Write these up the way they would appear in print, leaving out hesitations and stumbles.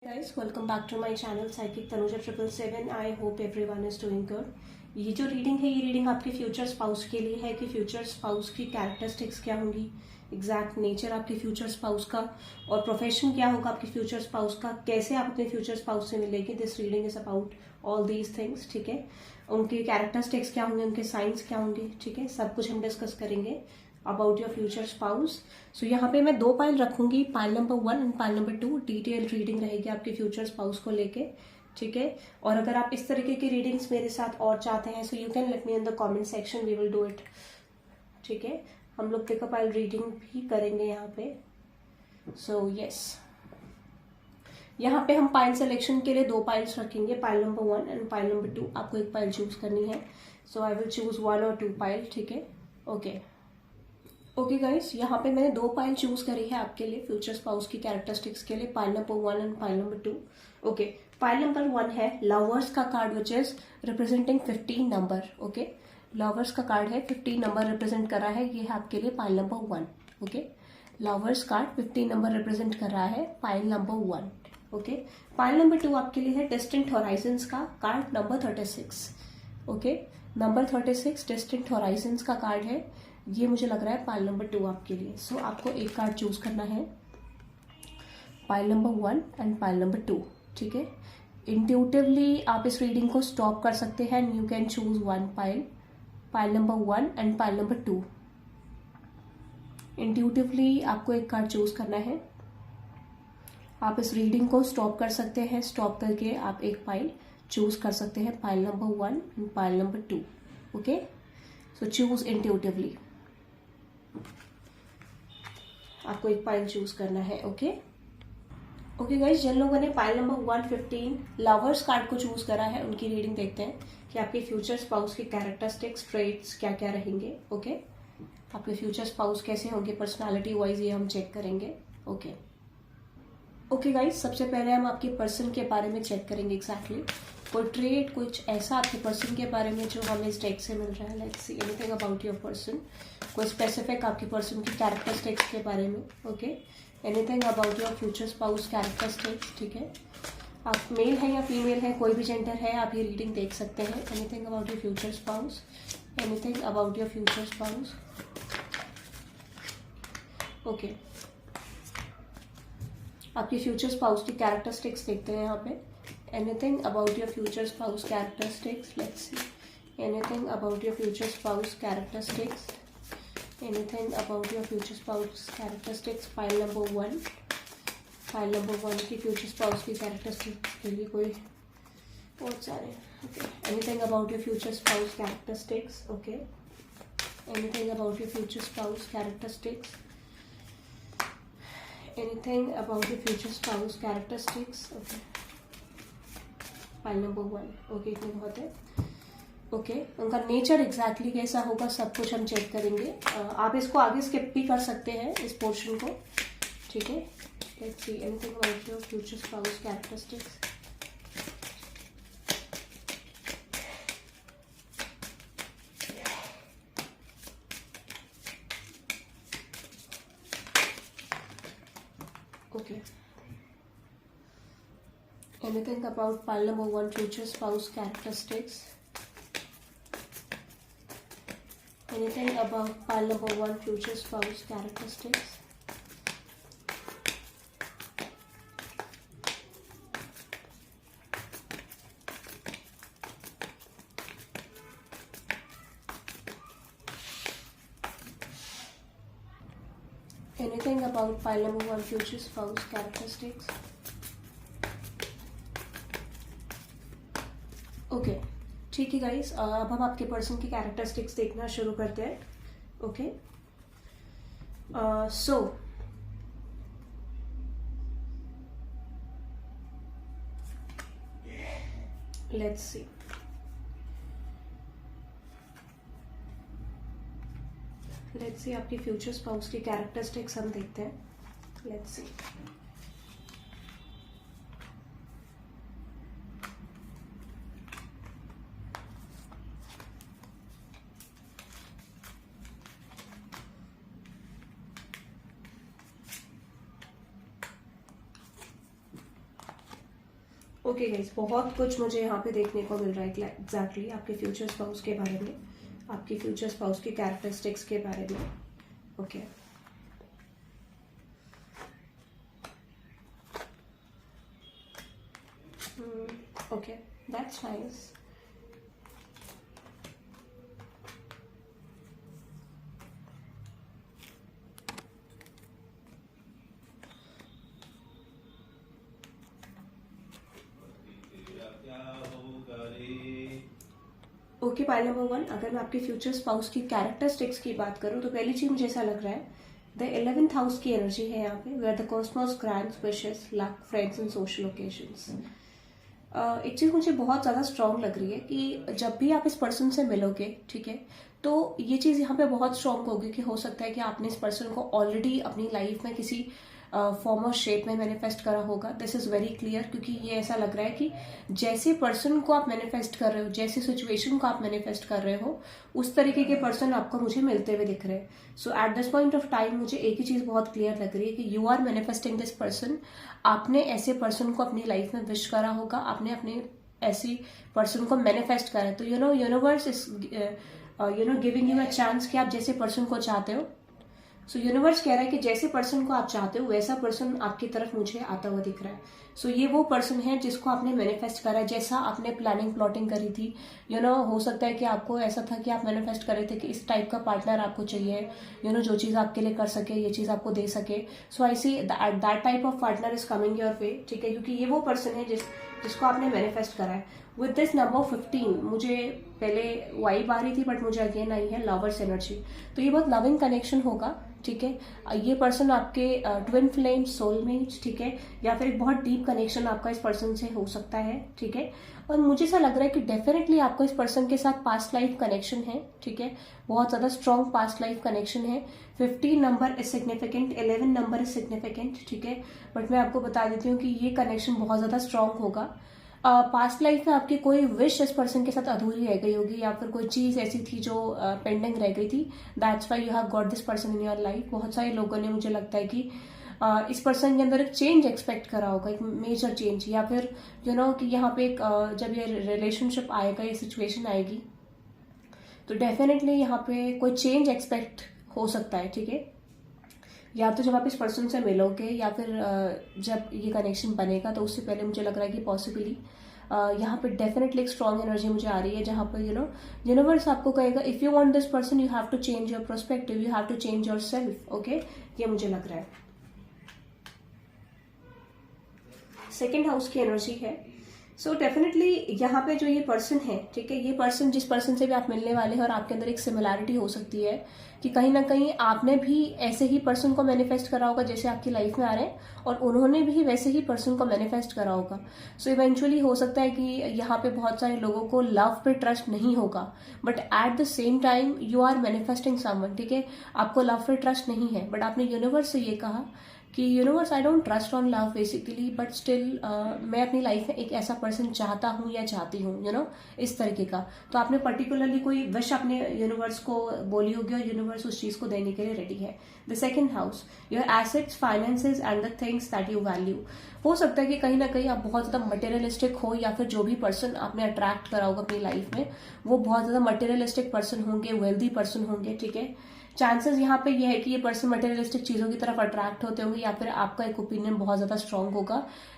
Guys, welcome back to my channel Psychic Tanuja 777. I hope everyone is doing good. ये जो reading है ये reading आपके future spouse के लिए है कि फ्यूचर स्पाउस की कैरेक्टरिस्टिक्स क्या होंगी, एग्जैक्ट नेचर आपके फ्यूचर स्पाउस का और प्रोफेशन क्या होगा आपके फ्यूचर स्पाउस का, कैसे आप अपने फ्यूचर स्पाउस से मिलेंगे. This reading is about all these things. ठीक है, उनके कैरेक्टरिस्टिक्स क्या होंगे, उनके साइंस क्या होंगे. ठीक है, सब कुछ हम डिस्कस करेंगे अबाउट योर फ्यूचर स्पाउस. सो यहाँ पे मैं दो पाइल रखूंगी, pile number 1 and pile number 2. Detail reading रहेगी आपके फ्यूचर स्पाउस को लेके. ठीक है, और अगर आप इस तरीके की रीडिंग्स मेरे साथ और चाहते हैं so you can let me in the comment section, we will do it. ठीक है, हम लोग पिकअप पाइल रीडिंग भी करेंगे यहाँ पे. सो यस, यहाँ पे हम पाइल सिलेक्शन के लिए दो पाइल्स रखेंगे, pile number 1 and pile number 2. आपको एक पाइल चूज करनी है. सो आई विल चूज 1 और 2 पाइल. ठीक है, ओके गाइस, यहाँ पे मैंने दो पाइल चूज करी है आपके लिए फ्यूचर स्पाउस की कैरेक्टरिस्टिक्स के लिए, pile number 1 and pile number 2. Okay, pile number 1 है लवर्स का card which is representing 15 number. Okay, lovers का कार्ड है, 15 नंबर रिप्रेजेंट कर रहा है. ये है आपके लिए pile number 1. Okay, lovers card 15 number represent कर रहा है, pile number 1. Okay, pile number 2 आपके लिए है डिस्टेंट हॉराइजन्स का card number 36. Okay, number 36 distant horizons का कार्ड है. ये मुझे लग रहा है पाइल नंबर 2 आपके लिए. सो आपको एक कार्ड चूज करना है, pile number 1 and pile number 2. ठीक है, इंट्यूटिवली आप इस रीडिंग को स्टॉप कर सकते हैं and you can choose 1 pile, pile number 1 and pile number 2. Intuitively आपको एक कार्ड चूज करना है. आप इस रीडिंग को स्टॉप कर सकते हैं, स्टॉप करके आप एक पाइल चूज कर सकते हैं, pile number 1 and pile number 2. Okay, so choose intuitively. आपको एक पाइल चूज करना है. ओके गाइस, जिन लोगों ने पाइल नंबर 115 लवर्स कार्ड को चूज करा है उनकी रीडिंग देखते हैं कि आपके फ्यूचर स्पाउस की कैरेक्टरिस्टिक्स ट्रेट्स क्या क्या रहेंगे. ओके, आपके फ्यूचर स्पाउस कैसे होंगे पर्सनालिटी वाइज, ये हम चेक करेंगे. ओके गाइस, सबसे पहले हम आपके पर्सन के बारे में चेक करेंगे. एग्जैक्टली कोई ट्रेट, कुछ ऐसा आपके पर्सन के बारे में जो हमें इस डेक से मिल रहा है. Let's see anything about your person. कोई स्पेसिफिक आपके पर्सन की कैरेक्टरिस्टिक्स के बारे में. Okay, anything about your future spouse characteristics. ठीक है, आप मेल है या फीमेल है, कोई भी जेंडर है, आप ये रीडिंग देख सकते हैं. Anything about your future spouse, anything about your future spouse. Okay, आपके फ्यूचर स्पाउस की कैरेक्टरिस्टिक्स देखते हैं यहाँ पे. Anything about your future spouse characteristics. Let's see. Anything about your future spouse characteristics. Anything about your future spouse characteristics. File number 1. File number 1 की future spouse की characteristics के लिए कोई बहुत सारे. Okay. Anything about your future spouse characteristics. Okay. Anything about your future spouse characteristics. Anything about your future spouse characteristics. Okay. File number 1. Okay, इतने बहुत है. ओके, उनका नेचर एग्जैक्टली कैसा होगा सब कुछ हम चेक करेंगे. आप इसको आगे स्किप भी कर सकते हैं इस पोर्शन को. ठीक है, let's see anything about your future spouse characteristics. Okay, anything about pile number 1 future spouse characteristics. Anything about pile number 1 future spouse characteristics. Anything about pile number 1 future spouse characteristics. Okay, ठीक है guys, अब हम आपके person की characteristics देखना शुरू करते हैं. Okay, so let's see. आपके फ्यूचर स्पाउस की कैरेक्टरिस्टिक्स हम देखते हैं. Let's see. ओके गाइस, बहुत कुछ मुझे यहाँ पे देखने को मिल रहा है एग्जैक्टली आपके फ्यूचर स्पाउस के बारे में, आपके फ्यूचर स्पाउस के कैरेक्टरिस्टिक्स के बारे में। Okay okay, that's nice. Okay, point number 1, अगर मैं आपके फ्यूचर स्पाउस की कैरेक्टरिस्टिक्स की बात करूं तो पहली चीज मुझे ऐसा लग रहा है द 11th हाउस की एनर्जी है यहाँ पे, where the cosmos grants wishes luck friends and social occasions. एक चीज मुझे बहुत ज्यादा स्ट्रांग लग रही है कि जब भी आप इस पर्सन से मिलोगे, ठीक है, तो ये चीज यहाँ पे बहुत स्ट्रांग होगी कि हो सकता है कि आपने इस पर्सन को ऑलरेडी अपनी लाइफ में किसी फॉर्म और शेप में मैनिफेस्ट करा होगा। दिस इज वेरी क्लियर, क्योंकि ये ऐसा लग रहा है कि जैसे पर्सन को आप मैनिफेस्ट कर रहे हो, जैसे सिचुएशन को आप मैनिफेस्ट कर रहे हो, उस तरीके के पर्सन आपको मुझे मिलते हुए दिख रहे हैं। So at this point of time मुझे एक ही चीज बहुत क्लियर लग रही है कि you are manifesting this person. आपने ऐसे पर्सन को अपनी लाइफ में विश करा होगा, आपने अपने ऐसी पर्सन को मैनिफेस्ट करा है। तो universe is giving you a chance कि आप जैसे पर्सन को चाहते हो। सो यूनिवर्स कह रहा है कि जैसे पर्सन को आप चाहते हो वैसा पर्सन आपकी तरफ मुझे आता हुआ दिख रहा है। सो ये वो पर्सन है जिसको आपने मैनिफेस्ट करा है, जैसा आपने प्लानिंग प्लॉटिंग करी थी। हो सकता है कि आपको ऐसा था कि आप मैनिफेस्ट कर रहे थे कि इस टाइप का पार्टनर आपको चाहिए, जो चीज आपके लिए कर सके, ये चीज आपको दे सके। So I see that type of partner is coming your way, ठीक है, क्योंकि ये वो पर्सन है जिसको आपने मैनिफेस्ट करा है। विद दिस नंबर 15 मुझे पहले वाइब आ रही थी, बट मुझे अगेन आई है लवर्स एनर्जी। तो ये बहुत लविंग कनेक्शन होगा, ठीक है। ये पर्सन आपके ट्विन फ्लेम, सोलमेट, ठीक है, या फिर एक बहुत डीप कनेक्शन आपका इस पर्सन से हो सकता है, ठीक है। और मुझे ऐसा लग रहा है कि डेफिनेटली आपको इस पर्सन के साथ पास्ट लाइफ कनेक्शन है, ठीक है, बहुत ज्यादा स्ट्रॉन्ग पास्ट लाइफ कनेक्शन है। 15 number is significant, 11 number is significant, ठीक है, बट मैं आपको बता देती हूँ कि ये कनेक्शन बहुत ज्यादा स्ट्रॉन्ग होगा। पास्ट लाइफ में आपकी कोई विश इस पर्सन के साथ अधूरी रह गई होगी, या फिर कोई चीज ऐसी थी जो पेंडिंग रह गई थी। That's why you have got this person in your life. बहुत सारे लोगों ने, मुझे लगता है कि इस पर्सन के अंदर एक चेंज एक्सपेक्ट करा होगा, एक मेजर चेंज, या फिर कि यहाँ पे एक जब ये रिलेशनशिप आएगा, ये सिचुएशन आएगी, तो डेफिनेटली यहाँ पे कोई चेंज एक्सपेक्ट हो सकता है, ठीक है। या तो जब आप इस पर्सन से मिलोगे, या फिर जब ये कनेक्शन बनेगा, तो उससे पहले मुझे लग रहा है कि पॉसिबली यहाँ पे डेफिनेटली एक स्ट्रॉन्ग एनर्जी मुझे आ रही है, जहां पर यूनिवर्स आपको कहेगा if you want this person you have to change your perspective, you have to change yourself. Okay, ये मुझे लग रहा है। सेकेंड हाउस की एनर्जी है। सो डेफिनेटली यहाँ पे जो ये पर्सन है, ठीक है, ये पर्सन जिस पर्सन से भी आप मिलने वाले हैं, और आपके अंदर एक सिमिलैरिटी हो सकती है कि कहीं ना कहीं आपने भी ऐसे ही पर्सन को मैनिफेस्ट करा होगा जैसे आपकी लाइफ में आ रहे हैं, और उन्होंने भी वैसे ही पर्सन को मैनिफेस्ट करा होगा। सो इवेंचुअली हो सकता है कि यहाँ पे बहुत सारे लोगों को लव पे ट्रस्ट नहीं होगा, but at the same time you are manifesting someone, ठीक है, आपको लव पे ट्रस्ट नहीं है, बट आपने यूनिवर्स से ये कहा कि universe I don't trust on love basically, but still मैं अपनी लाइफ में एक ऐसा पर्सन चाहता हूँ या चाहती हूँ, इस तरीके का। तो आपने पर्टिकुलरली कोई विश अपने यूनिवर्स को बोली होगी, और यूनिवर्स उस चीज को देने के लिए रेडी है। The second house, your assets, finances and the things that you value. हो सकता है कि कहीं ना कहीं आप बहुत ज्यादा मटेरियलिस्टिक हो, या फिर जो भी पर्सन आपने अट्रैक्ट करा होगा अपनी लाइफ में, वो बहुत ज्यादा मटेरियलिस्टिक पर्सन होंगे, वेल्दी पर्सन होंगे, ठीक है। चांसेस यहाँ पे ये है कि ये पर्सन मटेरियलिस्टिक चीजों की तरफ अट्रैक्ट होते होंगे, या फिर आपका एक ओपिनियन बहुत ज्यादा स्ट्रांग होगा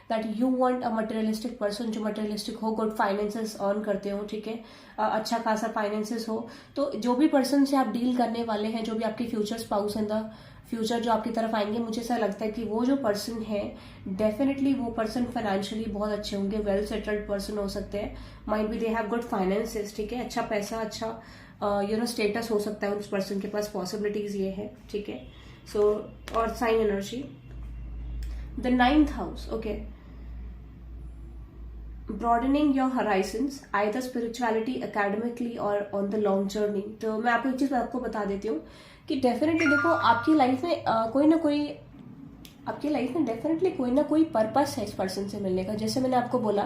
that you want a materialistic person, जो मटेरियलिस्टिक हो, गुड फाइनेंसेस अर्न करते हो, ठीक है, अच्छा खासा फाइनेंसेस हो। तो जो भी पर्सन से आप डील करने वाले हैं, जो भी आपके future spouse in the future जो आपकी तरफ आएंगे, मुझे ऐसा लगता है कि वो जो पर्सन है डेफिनेटली वो पर्सन फाइनेंशियली बहुत अच्छे होंगे, वेल सेटल्ड पर्सन हो सकते हैं, might be they have good finances, ठीक है, अच्छा पैसा, अच्छा स्टेटस हो सकता है उस पर्सन के पास, पॉसिबिलिटीज ये है, ठीक है। सो और sign energy, the 9th house, okay, broadening your horizons, either spirituality, academically और ऑन द लॉन्ग जर्नी। तो मैं आपको एक चीज आपको बता देती हूँ कि डेफिनेटली देखो आपकी लाइफ में डेफिनेटली कोई ना कोई पर्पस है इस पर्सन से मिलने का। जैसे मैंने आपको बोला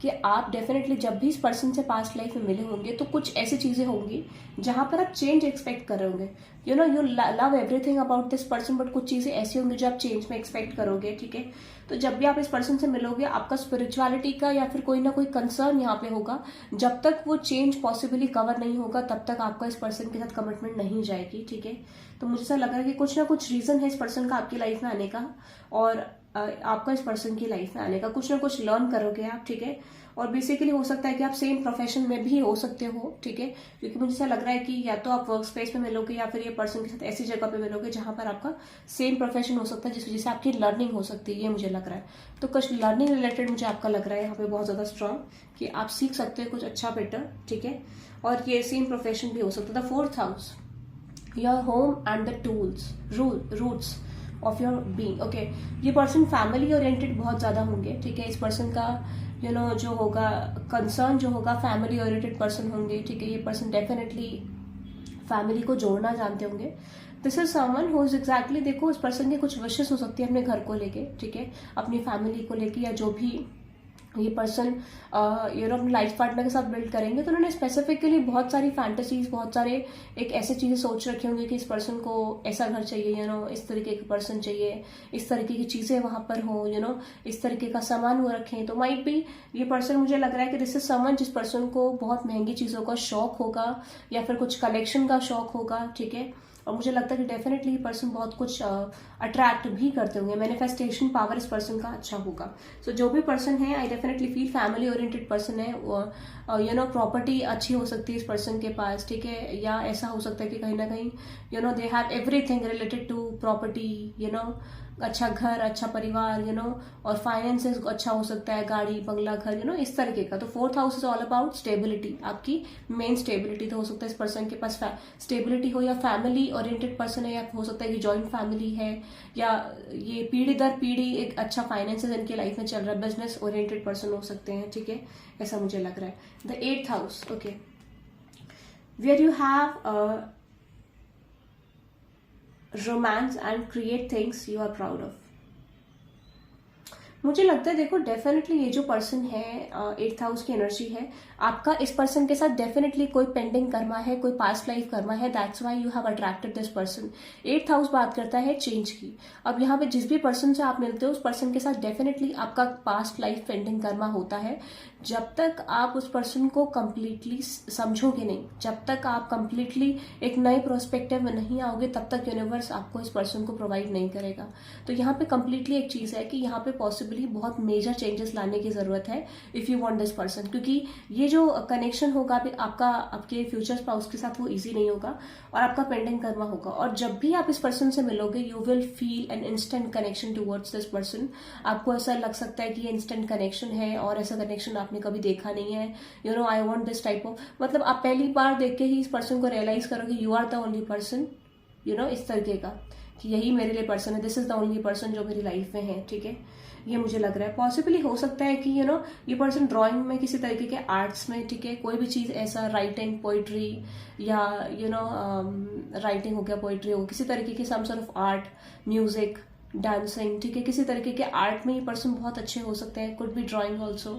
कि आप डेफिनेटली जब भी इस पर्सन से पास्ट लाइफ में मिले होंगे, तो कुछ ऐसी चीजें होंगी जहां पर आप चेंज एक्सपेक्ट कर रहे होंगे। You love everything about this person, but कुछ चीजें ऐसी होंगी जो आप चेंज में एक्सपेक्ट करोगे, ठीक है। तो जब भी आप इस पर्सन से मिलोगे आपका स्पिरिचुअलिटी का या फिर कोई ना कोई कंसर्न यहाँ पे होगा। जब तक वो चेंज पॉसिबली कवर नहीं होगा तब तक आपका इस पर्सन के साथ कमिटमेंट नहीं जाएगी, ठीक है। तो मुझे ऐसा लग रहा है कि कुछ ना कुछ रीजन है इस पर्सन का आपकी लाइफ में आने का, और आपका इस पर्सन की लाइफ में आने का कुछ ना कुछ लर्न करोगे आप, ठीक है। और बेसिकली हो सकता है कि आप सेम प्रोफेशन में भी हो सकते हो, ठीक है, क्योंकि मुझे ऐसा लग रहा है कि या तो आप वर्क स्पेस में मिलोगे या फिर ये पर्सन के साथ ऐसी जगह पे मिलोगे जहां पर आपका सेम प्रोफेशन हो सकता है, जिस वजह से आपकी लर्निंग हो सकती है, ये मुझे लग रहा है। तो कुछ लर्निंग रिलेटेड मुझे आपका लग रहा है यहाँ पे बहुत ज्यादा स्ट्रांग कि आप सीख सकते हो कुछ अच्छा बेटर, ठीक है। और ये सेम प्रोफेशन भी हो सकता है। The 4th house, your home and the tools roots of your being, okay. ये पर्सन फैमिली ओरिएंटेड बहुत ज्यादा होंगे, ठीक है। इस पर्सन का जो होगा कंसर्न जो होगा फैमिली ओरिएंटेड पर्सन होंगे, ठीक है। ये पर्सन डेफिनेटली फैमिली को जोड़ना जानते होंगे। This is someone who is exactly, देखो इस पर्सन की कुछ विशेष हो सकती है अपने घर को लेके, ठीक है, अपनी फैमिली को लेके, या जो भी ये पर्सन अपने लाइफ पार्टनर के साथ बिल्ड करेंगे तो उन्होंने स्पेसिफिकली बहुत सारी फैंटेसीज, बहुत सारे एक ऐसे चीजें सोच रखे होंगे कि इस पर्सन को ऐसा घर चाहिए, इस तरीके का पर्सन चाहिए, इस तरीके की चीजें वहां पर हो, इस तरीके का सामान वो रखें। तो माइट भी ये पर्सन, मुझे लग रहा है कि दिस इज समवन जिस पर्सन को बहुत महंगी चीजों का शौक होगा या फिर कुछ कलेक्शन का शौक होगा, ठीक है। और मुझे लगता है कि डेफिनेटली ये पर्सन बहुत कुछ अट्रैक्ट भी करते होंगे, मैनिफेस्टेशन पावर इस पर्सन का अच्छा होगा। सो जो भी पर्सन है, I definitely feel family oriented person है। प्रॉपर्टी अच्छी हो सकती है इस पर्सन के पास, ठीक है, या ऐसा हो सकता है कि कहीं ना कहीं they have everything related to property, अच्छा घर, अच्छा परिवार, और फाइनेंसेस अच्छा हो सकता है, गाड़ी बंगला घर, इस तरीके का। तो 4th house is all about stability, आपकी मेन स्टेबिलिटी। तो हो सकता है इस पर्सन के पास स्टेबिलिटी हो, या फैमिली ओरिएंटेड पर्सन है, या हो सकता है कि जॉइंट फैमिली है, या ये पीढ़ी दर पीढ़ी एक अच्छा फाइनेंसेस इनके लाइफ में चल रहा है, बिजनेस ओरिएंटेड पर्सन हो सकते हैं, ठीक है, ऐसा मुझे लग रहा है। The 8th house, okay, where you have romance and create things you are proud of. मुझे लगता है, देखो डेफिनेटली ये जो पर्सन है 8th हाउस की एनर्जी है, आपका इस पर्सन के साथ डेफिनेटली कोई पेंडिंग कर्मा है, कोई पास्ट लाइफ कर्मा है, that's why you have attracted this person. 8th house बात करता है चेंज की। अब यहाँ पे जिस भी पर्सन से आप मिलते हो उस पर्सन के साथ डेफिनेटली आपका पास्ट लाइफ पेंडिंग कर्मा होता है। जब तक आप उस पर्सन को कंप्लीटली समझोगे नहीं, जब तक आप कंप्लीटली एक नए प्रोस्पेक्टिव में नहीं आओगे, तब तक यूनिवर्स आपको इस पर्सन को प्रोवाइड नहीं करेगा। तो यहाँ पे कंप्लीटली एक चीज है कि यहाँ पे पॉसिबली बहुत मेजर चेंजेस लाने की जरूरत है if you want this person, क्योंकि ये जो कनेक्शन होगा आपका आपके फ्यूचर स्पाउस के साथ वो इजी नहीं होगा और आपका पेंडिंग कर्मा होगा। और जब भी आप इस पर्सन से मिलोगे you will feel an instant connection towards this person. आपको ऐसा लग सकता है कि ये इंस्टेंट कनेक्शन है और ऐसा कनेक्शन आपने कभी देखा नहीं है। I want this type of, मतलब आप पहली बार देख के ही इस पर्सन को रियलाइज करोगे you are the only person, इस तरीके का कि यही मेरे लिए पर्सन है, this is the only person जो मेरी लाइफ में है, ठीक है। ये मुझे लग रहा है। पॉसिबली हो सकता है कि ये पर्सन ड्राइंग में, किसी तरीके के आर्ट्स में, ठीक है, कोई भी चीज ऐसा, राइटिंग, पोइट्री, या राइटिंग हो गया, पोइट्री हो गया, किसी तरीके की some sort of art, music, dancing, ठीक है, किसी तरीके के आर्ट में ये पर्सन बहुत अच्छे हो सकते हैं। Could be drawing also,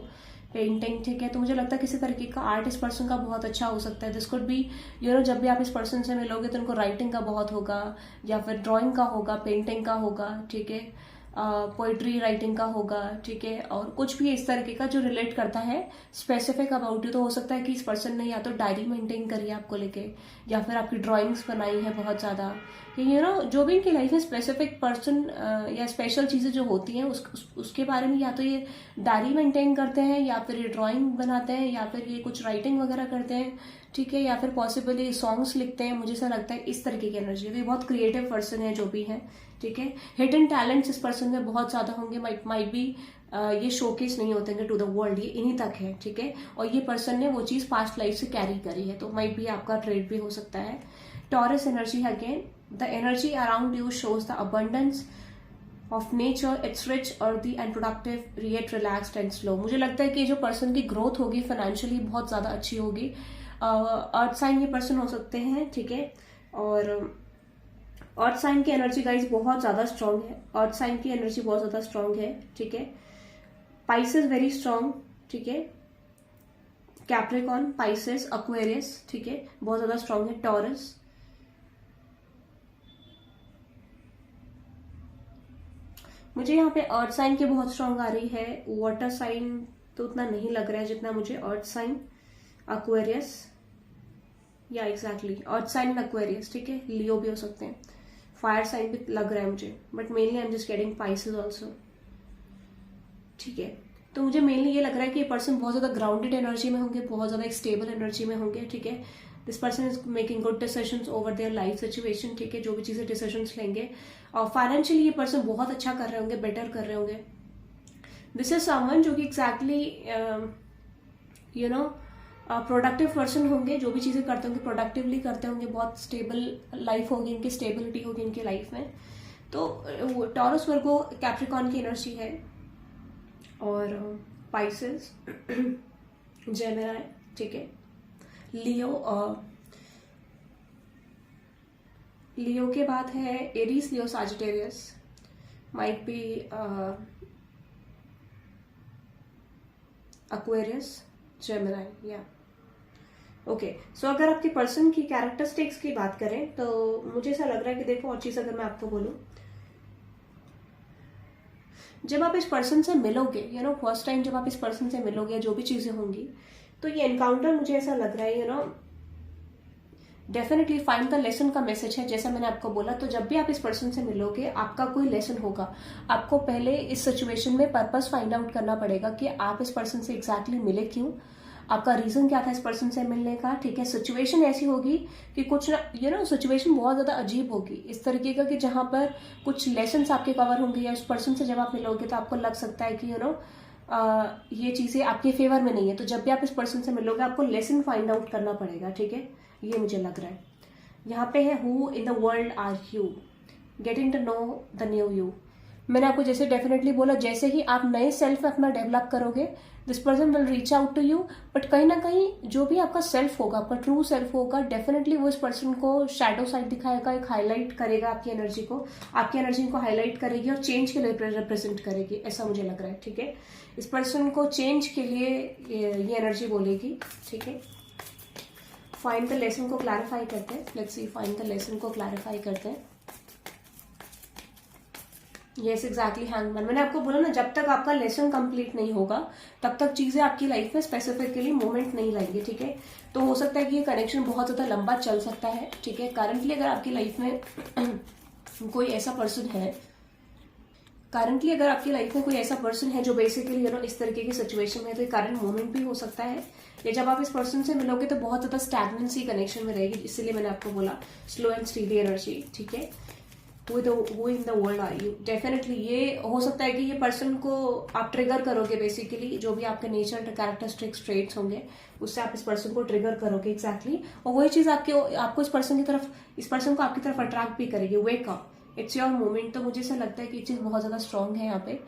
painting, ठीक है। तो मुझे लगता है किसी तरीके का आर्ट इस पर्सन का बहुत अच्छा हो सकता है। दिस कुड बी जब भी आप इस पर्सन से मिलोगे तो उनको राइटिंग का बहुत होगा, या फिर ड्राइंग का होगा, पेंटिंग का होगा, ठीक है, पोइट्री राइटिंग का होगा, ठीक है, और कुछ भी इस तरीके का जो रिलेट करता है स्पेसिफिक अबाउट यू। तो हो सकता है कि इस पर्सन ने या तो डायरी मेंटेन करी है आपको लेके, या फिर आपकी ड्राइंग्स बनाई है बहुत ज्यादा, जो भी इनकी लाइफ में स्पेसिफिक पर्सन या स्पेशल चीजें जो होती हैं उसके बारे में या तो ये डायरी मेंटेन करते हैं, या फिर ये ड्राइंग बनाते हैं, या फिर ये कुछ राइटिंग वगैरह करते हैं, ठीक है, या फिर पॉसिबली सॉन्ग्स लिखते हैं। मुझे ऐसा लगता है इस तरीके की एनर्जी है। तो ये बहुत क्रिएटिव पर्सन है जो भी है, ठीक है। हिडन टैलेंट्स इस पर्सन में बहुत ज्यादा होंगे, माइट बी ये शोकेस नहीं होते हैं टू द वर्ल्ड, ये इन्हीं तक है, ठीक है। और ये पर्सन ने वो चीज पास्ट लाइफ से कैरी करी है, तो माइट बी आपका ट्रेड भी हो सकता है। Taurus energy again, the energy around you shows the abundance of nature, it's rich, earthy and productive, yet relaxed and slow. मुझे लगता है कि जो पर्सन की ग्रोथ होगी फाइनेंशियली बहुत ज्यादा अच्छी होगी। अर्थ साइन ये पर्सन हो सकते हैं, ठीक है। और अर्थ साइन की एनर्जी गाइज बहुत ज्यादा स्ट्रांग है, अर्थ साइन की एनर्जी बहुत ज्यादा स्ट्रांग है, ठीक है। पाइसेस वेरी स्ट्रांग, ठीक है। कैप्रिकॉन, पाइसेस, एक्वेरियस, ठीक है, बहुत ज्यादा स्ट्रांग है। टॉरस, मुझे यहाँ पे अर्थ साइन की बहुत स्ट्रांग आ रही है, वाटर साइन तो उतना नहीं लग रहा है जितना मुझे अर्थ साइन, एक्वेरियस, या एग्जैक्टली अर्थ साइन में एक्वेरियस, ठीक है, लियो भी हो सकते हैं, फायर साइन भी लग रहा है मुझे, but mainly I am just getting Pisces also, ठीक है। तो मुझे मेनली ये लग रहा है कि ये पर्सन बहुत ज्यादा ग्राउंडेड एनर्जी में होंगे, बहुत ज्यादा एक स्टेबल एनर्जी में होंगे, ठीक है। This person is making good decisions over their life situation, ठीक है, जो भी चीजें डिसीजंस लेंगे। और फाइनेंशियली ये पर्सन बहुत अच्छा कर रहे होंगे, बेटर कर रहे होंगे। दिस इज समवन जो कि exactly you know productive person होंगे, जो भी चीजें करते होंगे प्रोडक्टिवली करते होंगे, बहुत स्टेबल लाइफ होगी इनकी, स्टेबिलिटी होगी इनकी लाइफ में। तो टॉरस, वर्गो, कैप्रिकॉर्न की एनर्जी है, और पाइसेस, जेमिनी, ठीक है, लियो के बाद है Aries, Leo, Sagittarius, might be Aquarius, Gemini, या ओके। सो अगर आपके पर्सन की कैरेक्टरिस्टिक्स की बात करें तो मुझे ऐसा लग रहा है कि देखो, और चीज अगर मैं आपको बोलूं, जब आप इस पर्सन से मिलोगे, फर्स्ट टाइम जब आप इस पर्सन से मिलोगे, जो भी चीजें होंगी, तो ये एनकाउंटर मुझे ऐसा लग रहा है, डेफिनेटली फाइंड द लेसन का मैसेज है। जैसा मैंने आपको बोला, तो जब भी आप इस पर्सन से मिलोगे, आपका कोई लेसन होगा। आपको पहले इस सिचुएशन में पर्पस फाइंड आउट करना पड़ेगा कि आप इस पर्सन से एग्जैक्टली मिले क्यों, आपका रीजन क्या था इस पर्सन से मिलने का, ठीक है। सिचुएशन ऐसी होगी कि कुछ ना सिचुएशन बहुत ज्यादा अजीब होगी, इस तरीके का कि जहां पर कुछ लेसन आपके कवर होंगे, या उस पर्सन से जब आप मिलोगे तो आपको लग सकता है कि ये चीजें आपके फेवर में नहीं है। तो जब भी आप इस पर्सन से मिलोगे, आपको लेसन फाइंड आउट करना पड़ेगा, ठीक है, ये मुझे लग रहा है। यहाँ पे है who in the world are you, getting to know the new you. मैंने आपको जैसे डेफिनेटली बोला, जैसे ही आप नए सेल्फ अपना डेवलप करोगे, this person will reach out to you, but कहीं ना कहीं जो भी आपका सेल्फ होगा, आपका ट्रू सेल्फ होगा, डेफिनेटली वो इस पर्सन को शैडो साइड दिखाएगा, एक हाईलाइट करेगा आपकी एनर्जी को, हाईलाइट करेगी और चेंज के लिए रिप्रेजेंट करेगी, ऐसा मुझे लग रहा है, ठीक है। इस पर्सन को चेंज के लिए ये एनर्जी बोलेगी, ठीक है। फाइंड द लेसन को क्लैरिफाई करते हैं, let's see, find the lesson को क्लैरिफाई करते हैं। Yes, exactly, hangman. मैंने आपको बोला ना, जब तक आपका लेसन कंप्लीट नहीं होगा, तब तक चीजें आपकी लाइफ में स्पेसिफिकली मोमेंट नहीं लाएंगे, ठीक है। तो हो सकता है कि ये कनेक्शन बहुत ज्यादा लंबा चल सकता है, ठीक है। करंटली अगर आपकी लाइफ में कोई ऐसा पर्सन है, जो बेसिकली इस तरीके की सिचुएशन में, तो ये करंट मोमेंट भी हो सकता है, या जब आप इस पर्सन से मिलोगे तो बहुत ज्यादा स्टैग्नेंसी कनेक्शन में रहेगी, इसीलिए मैंने आपको बोला स्लो एंड स्टीडी एनर्जी, ठीक है। Who in the world are you? Definitely ये हो सकता है कि ये पर्सन को आप ट्रिगर करोगे, बेसिकली जो भी आपके नेचर, कैरेक्टरिस्टिक्स, ट्रेट्स होंगे, उससे आप इस पर्सन को ट्रिगर करोगे, एग्जैक्टली। और वही चीज आपको इस पर्सन को आपकी तरफ अट्रैक्ट भी करेगी। Wake up, it's your moment. तो मुझे ऐसा लगता है कि ये चीज बहुत ज्यादा स्ट्रांग है यहाँ पे,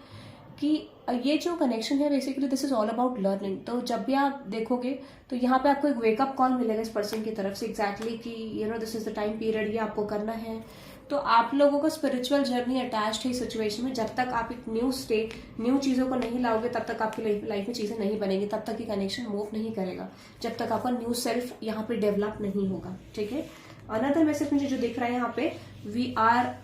कि ये जो कनेक्शन है, basically this is all about learning. तो जब भी आप देखोगे तो यहाँ पे आपको एक वेकअप कॉल मिलेगा इस पर्सन की तरफ से, एग्जैक्टली कि this is the time period, ये आपको करना है। तो आप लोगों का स्पिरिचुअल जर्नी अटैच्ड है इस सिचुएशन में। जब तक आप एक न्यू चीजों को नहीं लाओगे, तब तक आपकी लाइफ में चीजें नहीं बनेंगी, तब तक ये कनेक्शन मूव नहीं करेगा, जब तक आपका न्यू सेल्फ यहाँ पे डेवलप नहीं होगा, ठीक है। अनदर मैसेज मुझे जो दिख रहा है यहाँ पे, we are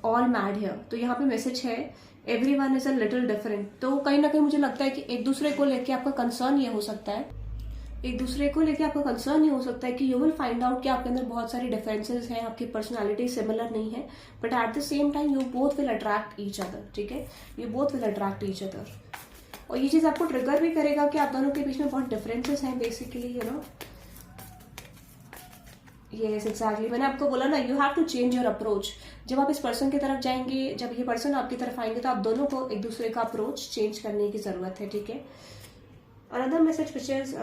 all mad here. तो यहाँ पे मैसेज है everyone is a little different. तो कहीं ना कहीं मुझे लगता है कि एक दूसरे को लेके आपका कंसर्न ये हो सकता है, कि यू विल फाइंड आउट कि आपके अंदर बहुत सारी डिफरेंसेस हैं, आपकी पर्सनालिटी सिमिलर नहीं है, but at the same time you both will attract each other, ठीक है। You both will attract each other, और ये चीज आपको ट्रिगर भी करेगा कि आप दोनों के बीच में बहुत डिफरेंसेस हैं, बेसिकली, यस, एग्जैक्टली। मैंने आपको बोला ना, you have to change your approach. जब आप इस पर्सन की तरफ जाएंगे, जब ये पर्सन आपकी तरफ आएंगे, तो आप दोनों को एक दूसरे का अप्रोच चेंज करने की जरूरत है, ठीक है। Another message which is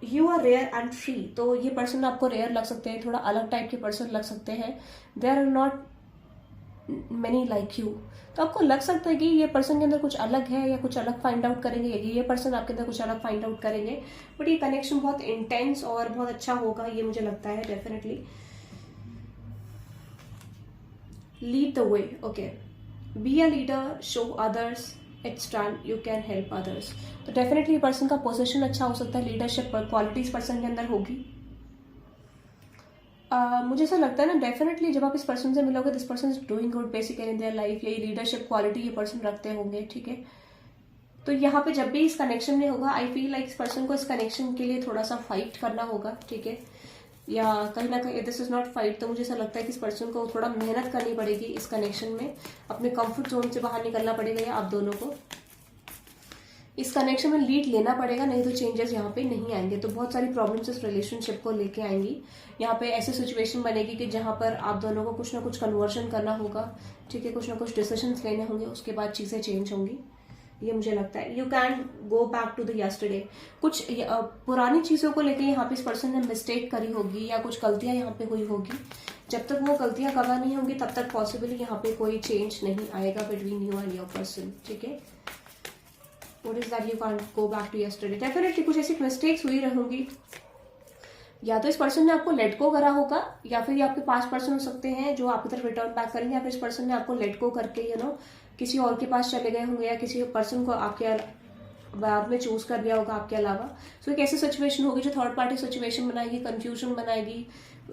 you are rare and free. तो ये पर्सन आपको रेयर लग सकते हैं, थोड़ा अलग टाइप के पर्सन लग सकते हैं। There are not many like you. तो आपको लग सकता है कि ये पर्सन के अंदर कुछ अलग है, या कुछ अलग फाइंड आउट करेंगे, ये पर्सन आपके अंदर कुछ अलग फाइंड आउट करेंगे, बट ये कनेक्शन बहुत इंटेंस और बहुत अच्छा होगा, ये मुझे लगता है, definitely. Lead the way, okay, B a leader, show others it's turn, you can help others. तो डेफिनेटली पर्सन का पोजीशन अच्छा हो सकता है, लीडरशिप क्वालिटीज पर्सन के अंदर होगी। मुझे ऐसा लगता है ना, डेफिनेटली जब आप इस पर्सन से मिलोगे, this person is doing good basically in their life, यही लीडरशिप क्वालिटी ये पर्सन रखते होंगे, ठीक है। तो यहाँ पे जब भी इस कनेक्शन में होगा, आई फील लाइक इस पर्सन को इस कनेक्शन के लिए थोड़ा सा फाइट करना होगा, ठीक है, या कहीं ना कहीं दिस इज नॉट फाइट, तो मुझे ऐसा लगता है कि इस पर्सन को थोड़ा मेहनत करनी पड़ेगी इस कनेक्शन में, अपने कंफर्ट जोन से बाहर निकलना पड़ेगा, या आप दोनों को इस कनेक्शन में लीड लेना पड़ेगा, नहीं तो चेंजेस यहाँ पे नहीं आएंगे। तो बहुत सारी प्रॉब्लम्स इस रिलेशनशिप को लेके आएंगी। यहाँ पे ऐसी सिचुएशन बनेगी कि जहाँ पर आप दोनों को कुछ ना कुछ कन्वर्जन करना होगा, ठीक है, कुछ ना कुछ डिसीजंस लेने होंगे, उसके बाद चीजें चेंज होंगी, ये मुझे लगता है। You can go back to the yesterday, कुछ पुरानी चीजों को लेकर यहाँ पे इस पर्सन ने मिस्टेक करी होगी या कुछ गलतियां यहाँ पे हुई होगी। जब तक वो गलतियां कवर नहीं होंगी तब तक पॉसिबली यहाँ पे कोई चेंज नहीं आएगा between you and your person, ठीक है। What is that you can't go back to yesterday? Definitely कुछ ऐसी मिस्टेक्स हुई रहेंगी, या तो इस पर्सन ने आपको लेट गो करा होगा, या फिर ये आपके पास पर्सन हो सकते हैं जो आपकी तरफ रिटर्न बैक करेंगे, या फिर इस पर्सन ने आपको लेट गो करके किसी और के पास चले गए होंगे, या किसी पर्सन को आपके बाद में चूज कर दिया होगा आपके अलावा। सो एक ऐसी सिचुएशन होगी जो थर्ड पार्टी सिचुएशन बनाएगी, कंफ्यूजन बनाएगी,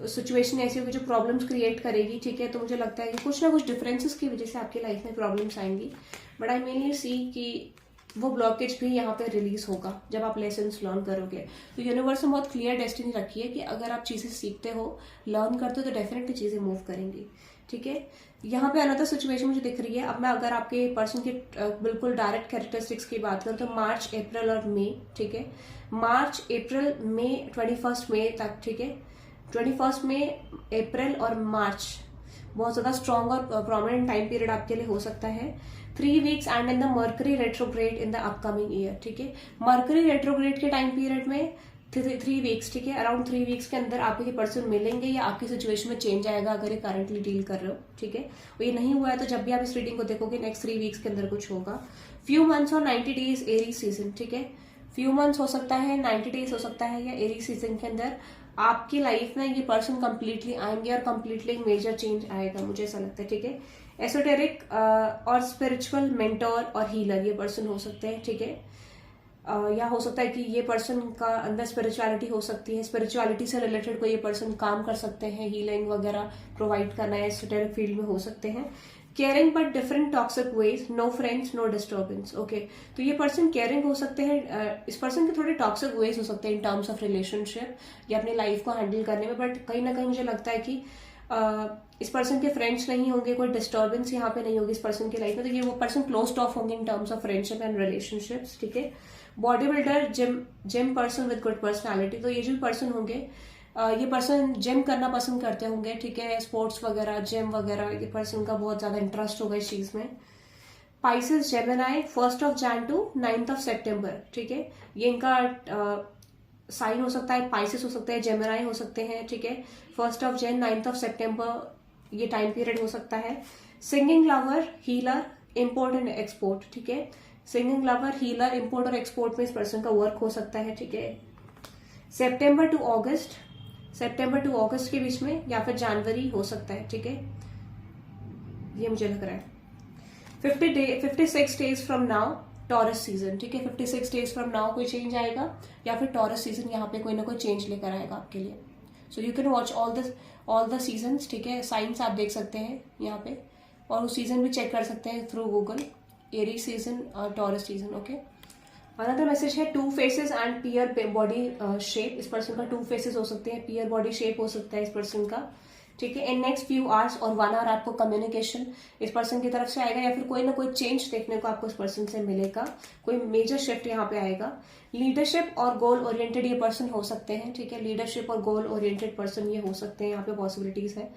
सिचुएशन ऐसी होगी जो प्रॉब्लम्स क्रिएट करेगी, ठीक है। तो मुझे लगता है कि कुछ ना कुछ डिफरेंसेस की वजह से आपकी लाइफ में प्रॉब्लम्स आएंगी, बट आई मेनली सी कि वो ब्लॉकेज भी यहाँ पे रिलीज होगा जब आप लेसन्स लर्न करोगे। तो यूनिवर्स ने बहुत क्लियर डेस्टिनी रखी है कि अगर आप चीजें सीखते हो, लर्न करते हो, तो डेफिनेटली चीजें मूव करेंगी, ठीक है। यहाँ पे अनदर सिचुएशन मुझे दिख रही है। अब मैं अगर आपके पर्सन के बिल्कुल डायरेक्ट कैरेक्टरिस्टिक्स की बात करूँ तो मार्च, अप्रैल और मई, ठीक है, मार्च, अप्रैल, मई, 21 मई तक, ठीक है, 21 मई, अप्रैल और मार्च बहुत ज्यादा स्ट्रॉन्ग और प्रोमिनेंट टाइम पीरियड आपके लिए हो सकता है। 3 weeks and in the mercury retrograde in the upcoming year, ठीक है। मर्करी रेट्रोग्रेड के टाइम पीरियड में 3 वीक्स, ठीक है, अराउंड 3 वीक्स के अंदर आपके पर्सन मिलेंगे या आपकी सिचुएशन में चेंज आएगा अगर ये करंटली डील कर रहे हो, ठीक है। और ये नहीं हुआ है तो जब भी आप इस रीडिंग को देखोगे नेक्स्ट 3 वीक्स के अंदर कुछ होगा। फ्यू मंथ्स और 90 डेज एरी सीजन, ठीक है, फ्यू मंथ्स हो सकता है, 90 डेज हो सकता है, या एरी सीजन के अंदर आपकी लाइफ में ये पर्सन कंप्लीटली आएंगे और कंप्लीटली मेजर चेंज आएगा, मुझे ऐसा लगता है, ठीक है। एसोटेरिक और स्पिरिचुअल मेंटोर और हीलर ये पर्सन हो सकते हैं, ठीक है। या हो सकता है कि ये पर्सन का अंदर स्पिरिचुअलिटी हो सकती है, स्पिरिचुअलिटी से रिलेटेड कोई ये पर्सन काम कर सकते हैं, हीलिंग वगैरह प्रोवाइड करना है, एसोटेरिक फील्ड में हो सकते हैं। Caring but different toxic ways, no friends, no disturbance, okay. तो ये पर्सन केयरिंग हो सकते हैं, इस पर्सन के थोड़े टॉक्सिक वेज हो सकते हैं इन टर्म्स ऑफ रिलेशनशिप या अपनी लाइफ को हैंडल करने में, बट कहीं ना कहीं मुझे लगता है कि इस पर्सन के फ्रेंड्स नहीं होंगे, कोई डिस्टर्बेंस यहाँ पे नहीं होगी इस पर्सन की लाइफ में, तो ये वो पर्सन क्लोज्ड ऑफ होंगे in terms of friendship and relationships, ठीक है। Body builder, gym person with good personality, तो ये जो पर्सन होंगे ये पर्सन जिम करना पसंद करते होंगे, ठीक है, स्पोर्ट्स वगैरह, जिम वगैरह, ये पर्सन का बहुत ज्यादा इंटरेस्ट होगा इस चीज में। Pisces, Gemini, 1 Jan to 9 September, ठीक है, ये इनका साइन हो सकता है, पाइसेस हो सकते हैं, जेमिनाई हो सकते हैं, ठीक है। 1 Jan, 9 September ये टाइम पीरियड हो सकता है। Singing lover, healer, import and export, ठीक है, सिंगिंग लवर, हीलर, इम्पोर्ट और एक्सपोर्ट में इस पर्सन का वर्क हो सकता है, ठीक है। सितंबर टू अगस्त के बीच में, या फिर जनवरी हो सकता है, ठीक है, ये मुझे लग रहा है। 56 days from now taurus season, ठीक है, 56 डेज फ्रॉम नाउ कोई चेंज आएगा, या फिर टॉरस सीजन यहाँ पे कोई ना कोई चेंज लेकर आएगा आपके लिए। सो you can watch all the seasons, ठीक है, साइंस आप देख सकते हैं यहाँ पे, और उस सीजन भी चेक कर सकते हैं थ्रू गूगल, एरी सीजन और Taurus season, okay. Another message है 2 faces and pear body shape, इस पर्सन का 2 फेसेस हो सकते हैं, पियर बॉडी शेप हो सकता है इस पर्सन का, ठीक है। इन नेक्स्ट फ्यू आवर्स और 1 hour आपको कम्युनिकेशन इस पर्सन की तरफ से आएगा, या फिर कोई ना कोई चेंज देखने को आपको इस पर्सन से मिलेगा, कोई मेजर शिफ्ट यहाँ पे आएगा। लीडरशिप और गोल ओरिएंटेड ये पर्सन हो सकते हैं, ठीक है, लीडरशिप और गोल ओरिएंटेड पर्सन ये हो सकते हैं, यहाँ पे पॉसिबिलिटीज है।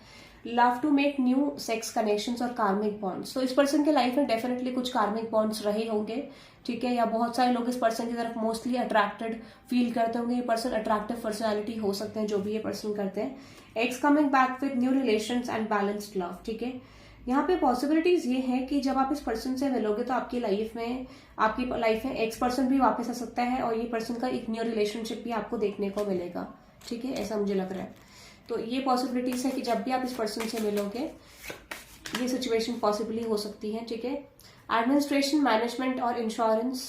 Love to make new sex connections और कार्मिक बॉन्ड्स, तो इस पर्सन के लाइफ में डेफिनेटली कुछ कार्मिक बॉन्ड्स रहे होंगे, ठीक है, या बहुत सारे लोग इस पर्सन की तरफ मोस्टली अट्रैक्टेड फील करते होंगे, ये पर्सन अट्रैक्टिव पर्सनैलिटी हो सकते हैं जो भी ये पर्सन करते हैं। X coming back with new relations and balanced love, ठीक है। यहाँ पे पॉसिबिलिटीज ये है कि जब आप इस पर्सन से मिलोगे तो आपकी लाइफ में एक्स पर्सन भी वापस आ सकता है, और ये पर्सन का एक न्यू रिलेशनशिप भी आपको देखने को मिलेगा, ठीक है, ऐसा मुझे लग रहा है। तो ये पॉसिबिलिटीज है कि जब भी आप इस पर्सन से मिलोगे ये सिचुएशन पॉसिबली हो सकती है, ठीक है। एडमिनिस्ट्रेशन, मैनेजमेंट और इंश्योरेंस,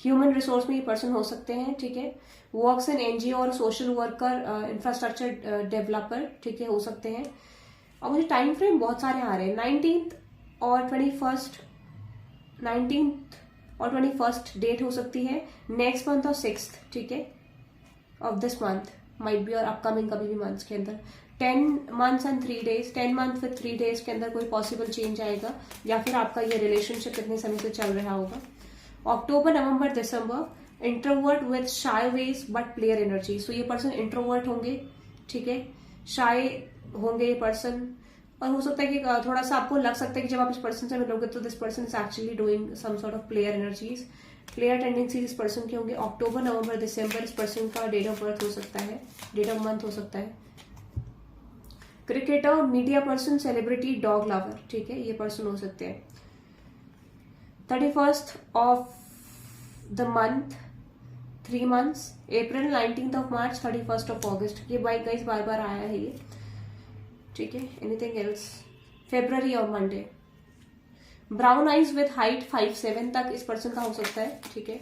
ह्यूमन रिसोर्स में ये पर्सन हो सकते हैं, ठीक है। वर्क्स इन एनजीओ और सोशल वर्कर, इंफ्रास्ट्रक्चर डेवलपर, ठीक है, हो सकते हैं। और मुझे टाइम फ्रेम बहुत सारे आ रहे हैं, 19th और 21st डेट हो सकती है, नेक्स्ट मंथ और 6th, ठीक है, of this month, might be और अपकमिंग कभी भी मंथ्स के अंदर। 10 months and 3 days, 10 month with 3 days के अंदर कोई पॉसिबल चेंज आएगा, या फिर आपका ये रिलेशनशिप कितने समय से चल रहा होगा। October, November, December, introvert with shy ways but player energy. So ये पर्सन इंट्रोवर्ट होंगे, ठीक है, शाय होंगे ये पर्सन, और हो सकता है कि थोड़ा सा आपको लग सकता है कि जब आप इस पर्सन से मिलोगे तो this person is actually doing some sort of player energies, player tendencies इस पर्सन के होंगे। अक्टूबर, नवंबर, दिसंबर इस पर्सन का डेट ऑफ बर्थ हो सकता है, डेट ऑफ मंथ हो सकता है। Cricketer, media person, celebrity, dog lover, ठीक है, ये पर्सन हो सकते हैं। 31st of the month, 3 months, April, 19th of March, 31st of अगस्त। ये गाइस बार बार आया है ये, ठीक है। एनीथिंग एल्स, फेब्रुअरी और Monday. Brown eyes with height 5'7" तक इस पर्सन का हो सकता है, ठीक है।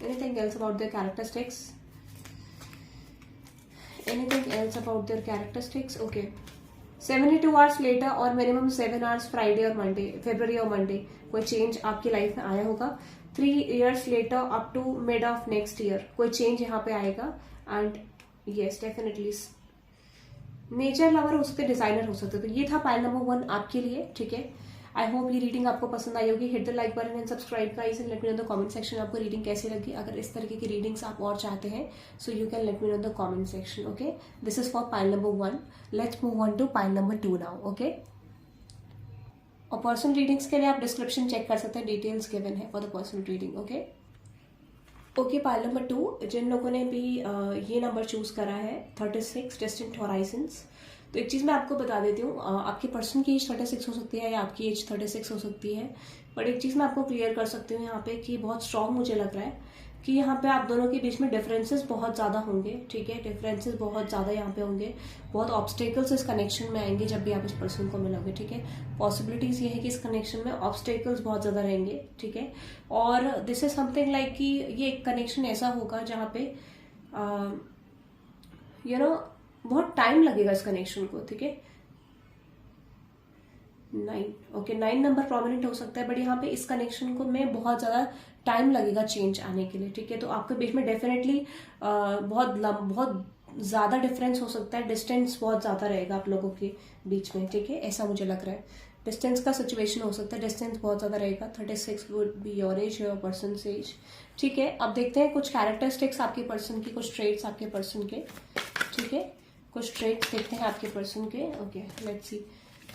Anything else about their characteristics, anything else about their characteristics, okay. 72 hours later और मिनिमम 7 hours फ्राइडे और मंडे, फेब्रुअरी और मंडे कोई चेंज आपकी लाइफ में आया होगा। 3 years later up to mid of next year कोई चेंज यहाँ पे आएगा। And yes, definitely nature lover हो सकते, डिजाइनर हो सकते। तो ये था पाइल नंबर 1 आपके लिए, ठीक है। आई होप ये रीडिंग आपको पसंद आई होगी। Hit the like button and subscribe guys and let me know the comment section आपको रीडिंग कैसी लगी। अगर इस तरीके की रीडिंग्स आप और चाहते हैं so you can let me know the comment section, okay. This is for pile number 1। Let's move on to pile number 2 now, okay. और पर्सनल रीडिंग्स के लिए आप डिस्क्रिप्शन चेक कर सकते हैं, डिटेल्स गिवन है for the personal reading, okay. Okay, pile number 2, जिन लोगों ने भी ये नंबर चूज करा है 36 डिस्टेंट हॉराइजन्स, तो एक चीज़ मैं आपको बता देती हूँ, आपके पर्सन की एज 36 हो सकती है या आपकी एज 36 हो सकती है, बट एक चीज़ मैं आपको क्लियर कर सकती हूँ यहाँ पे कि बहुत स्ट्रांग मुझे लग रहा है कि यहाँ पे आप दोनों के बीच में डिफरेंसेस बहुत ज़्यादा होंगे, ठीक है। डिफरेंसेस बहुत ज़्यादा यहाँ पे होंगे, बहुत ऑब्स्टेकल्स इस कनेक्शन में आएंगे जब भी आप इस पर्सन को मिलोगे, ठीक है। पॉसिबिलिटीज़ ये है कि इस कनेक्शन में ऑब्स्टेकल्स बहुत ज़्यादा रहेंगे, ठीक है। और दिस इज समथिंग लाइक कि ये एक कनेक्शन ऐसा होगा जहाँ पे यू नो बहुत टाइम लगेगा इस कनेक्शन को, ठीक है। 9, ओके, 9 नंबर प्रोमिनेंट हो सकता है, बट यहाँ पे इस कनेक्शन को में बहुत ज़्यादा टाइम लगेगा चेंज आने के लिए, ठीक है। तो आपके बीच में डेफिनेटली बहुत ज़्यादा डिफरेंस हो सकता है, डिस्टेंस बहुत ज़्यादा रहेगा आप लोगों के बीच में, ठीक है, ऐसा मुझे लग रहा है। डिस्टेंस का सिचुएशन हो सकता है, डिस्टेंस बहुत ज़्यादा रहेगा। 36 would be your age, your person age, ठीक है। अब देखते हैं कुछ कैरेक्टरिस्टिक्स आपके पर्सन की, कुछ ट्रेट्स आपके पर्सन के, ठीक है। कुछ ट्रेट्स देखते हैं आपके पर्सन के, okay. Let's see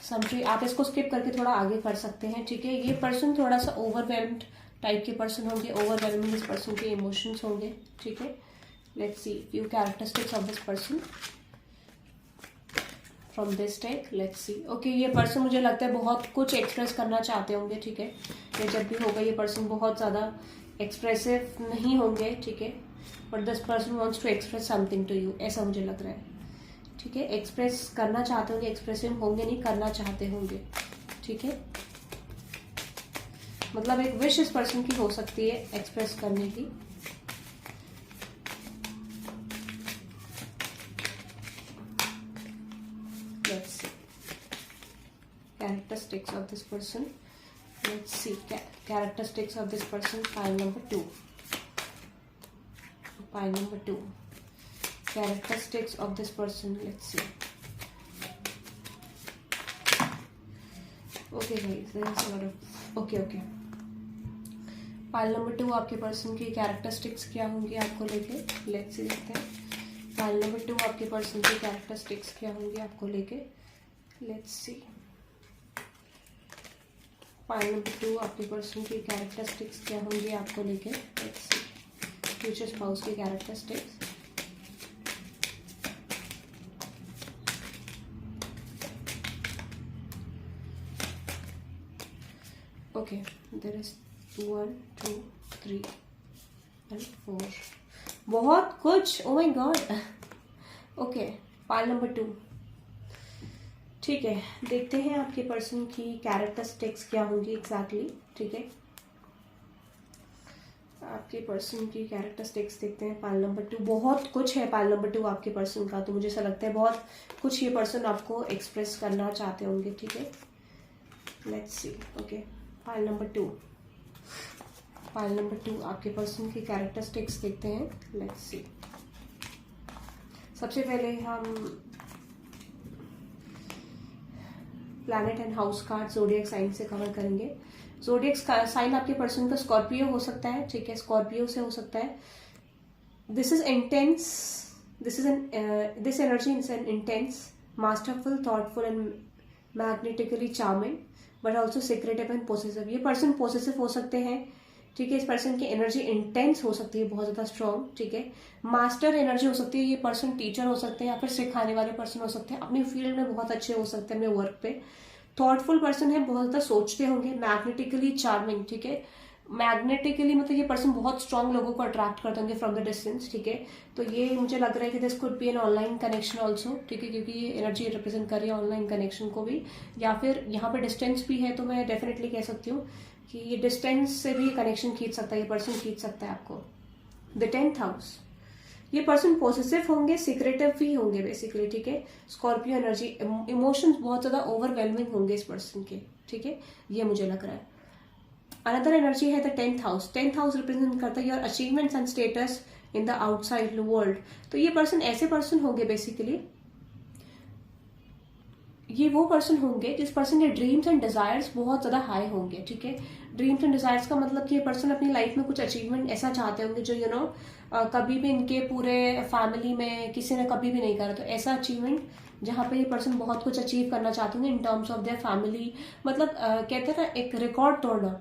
some trait, आप इसको स्किप करके थोड़ा आगे कर सकते हैं, ठीक है। ये पर्सन थोड़ा सा ओवरवेल्म्ड टाइप के पर्सन होंगे, ओवरवेल्मिंग इस पर्सन के इमोशंस होंगे, ठीक है। Let's see few characteristics of this person from this deck, let's see. Okay, ये पर्सन मुझे लगता है बहुत कुछ एक्सप्रेस करना चाहते होंगे, ठीक है। ये जब भी होगा ये पर्सन बहुत ज़्यादा एक्सप्रेसिव नहीं होंगे, ठीक है, but this person wants to express something to you, ऐसा मुझे लग रहा है, ठीक है। एक्सप्रेस करना चाहते होंगे, एक्सप्रेसिव होंगे नहीं, करना चाहते होंगे, ठीक है। मतलब एक विश इस पर्सन की हो सकती है एक्सप्रेस करने की। Let's see characteristics of this person, let's see characteristics of this person, pile number 2, pile number 2, characteristics of this person, let's see. Okay guys, there is a lot of okay pile number 2 आपके person की characteristics क्या होंगी आपको लेके, let's सी देखते हैं। Pile number 2 आपके person की कैरेक्टरिस्टिक्स क्या होंगी आपको लेके, लेट्स सी। पाइल नंबर 2 आपके पर्सन की कैरेक्टरिस्टिक्स क्या होंगी आपको लेके, लेट्स सी। फ्यूचर स्पाउस की characteristics, okay, there is 1 2 3 and 4, बहुत कुछ, oh my God. Okay, pile number 2, ठीक है। देखते हैं आपके पर्सन की कैरेक्टरिस्टिक्स क्या होंगी एग्जैक्टली, ठीक है। आपके पर्सन की कैरेक्टरिस्टिक्स देखते हैं। पाइल नंबर 2, बहुत कुछ है पाइल नंबर 2 आपके पर्सन का, तो मुझे ऐसा लगता है बहुत कुछ ये पर्सन आपको एक्सप्रेस करना चाहते होंगे, ठीक है। Let's see, okay. Pile number 2, pile number 2 आपके पर्सन की कैरेक्टरिस्टिक्स देखते हैं। लेट्स सी, सबसे पहले हम planet and house card zodiac sign से कवर करेंगे। ज़ोडिएक साइन आपके पर्सन का स्कॉर्पियो हो सकता है, ठीक है, स्कॉर्पियो से हो सकता है। This is intense, this energy is an intense, masterful, thoughtful and magnetically charming, but also secretive and possessive. ये पर्सन पोसेसिव हो सकते हैं, ठीक है। इस पर्सन की एनर्जी इंटेंस हो सकती है, बहुत ज्यादा स्ट्रॉन्ग, ठीक है। मास्टर एनर्जी हो सकती है, ये पर्सन टीचर हो सकते हैं या फिर सिखाने वाले पर्सन हो सकते हैं, अपनी फील्ड में बहुत अच्छे हो सकते हैं, अपने वर्क पे। थॉटफुल पर्सन है, बहुत ज्यादा सोचते होंगे। मैग्नेटिकली चार्मिंग, ठीक है। मैग्नेटिकली मतलब ये पर्सन बहुत स्ट्रॉन्ग लोगों को अट्रैक्ट करते होंगे फ्रॉम द डिस्टेंस, ठीक है। तो ये मुझे लग रहा है कि this could be an online connection also, ठीक है, क्योंकि ये एनर्जी रिप्रेजेंट कर रही है ऑनलाइन कनेक्शन को भी, या फिर यहाँ पे डिस्टेंस भी है, तो मैं डेफिनेटली कह सकती हूँ कि ये डिस्टेंस से भी कनेक्शन खींच सकता है, ये पर्सन खींच सकता है आपको। द 10th हाउस, ये पर्सन पॉजिटिव होंगे, सीक्रेटिव भी होंगे बेसिकली, ठीक है। स्कॉर्पियो एनर्जी, इमोशंस बहुत ज्यादा ओवरवेलमिंग होंगे इस पर्सन के, ठीक है, ये मुझे लग रहा है। अनदर एनर्जी है the 10th house. 10th house represent करता है your achievements and status in the outside world. तो ये पर्सन ऐसे पर्सन होंगे बेसिकली, ये वो पर्सन होंगे जिस पर्सन के ड्रीम्स एंड डिजायर्स बहुत ज्यादा हाई होंगे, ठीक है। ड्रीम्स एंड डिजायर्स का मतलब कि ये पर्सन अपनी लाइफ में कुछ अचीवमेंट ऐसा चाहते होंगे जो कभी भी इनके पूरे फैमिली में किसी ने कभी भी नहीं करा। तो ऐसा अचीवमेंट जहाँ पे ये पर्सन बहुत कुछ अचीव करना चाहते होंगे in terms of their family, मतलब कहते हैं ना एक रिकॉर्ड तोड़ना,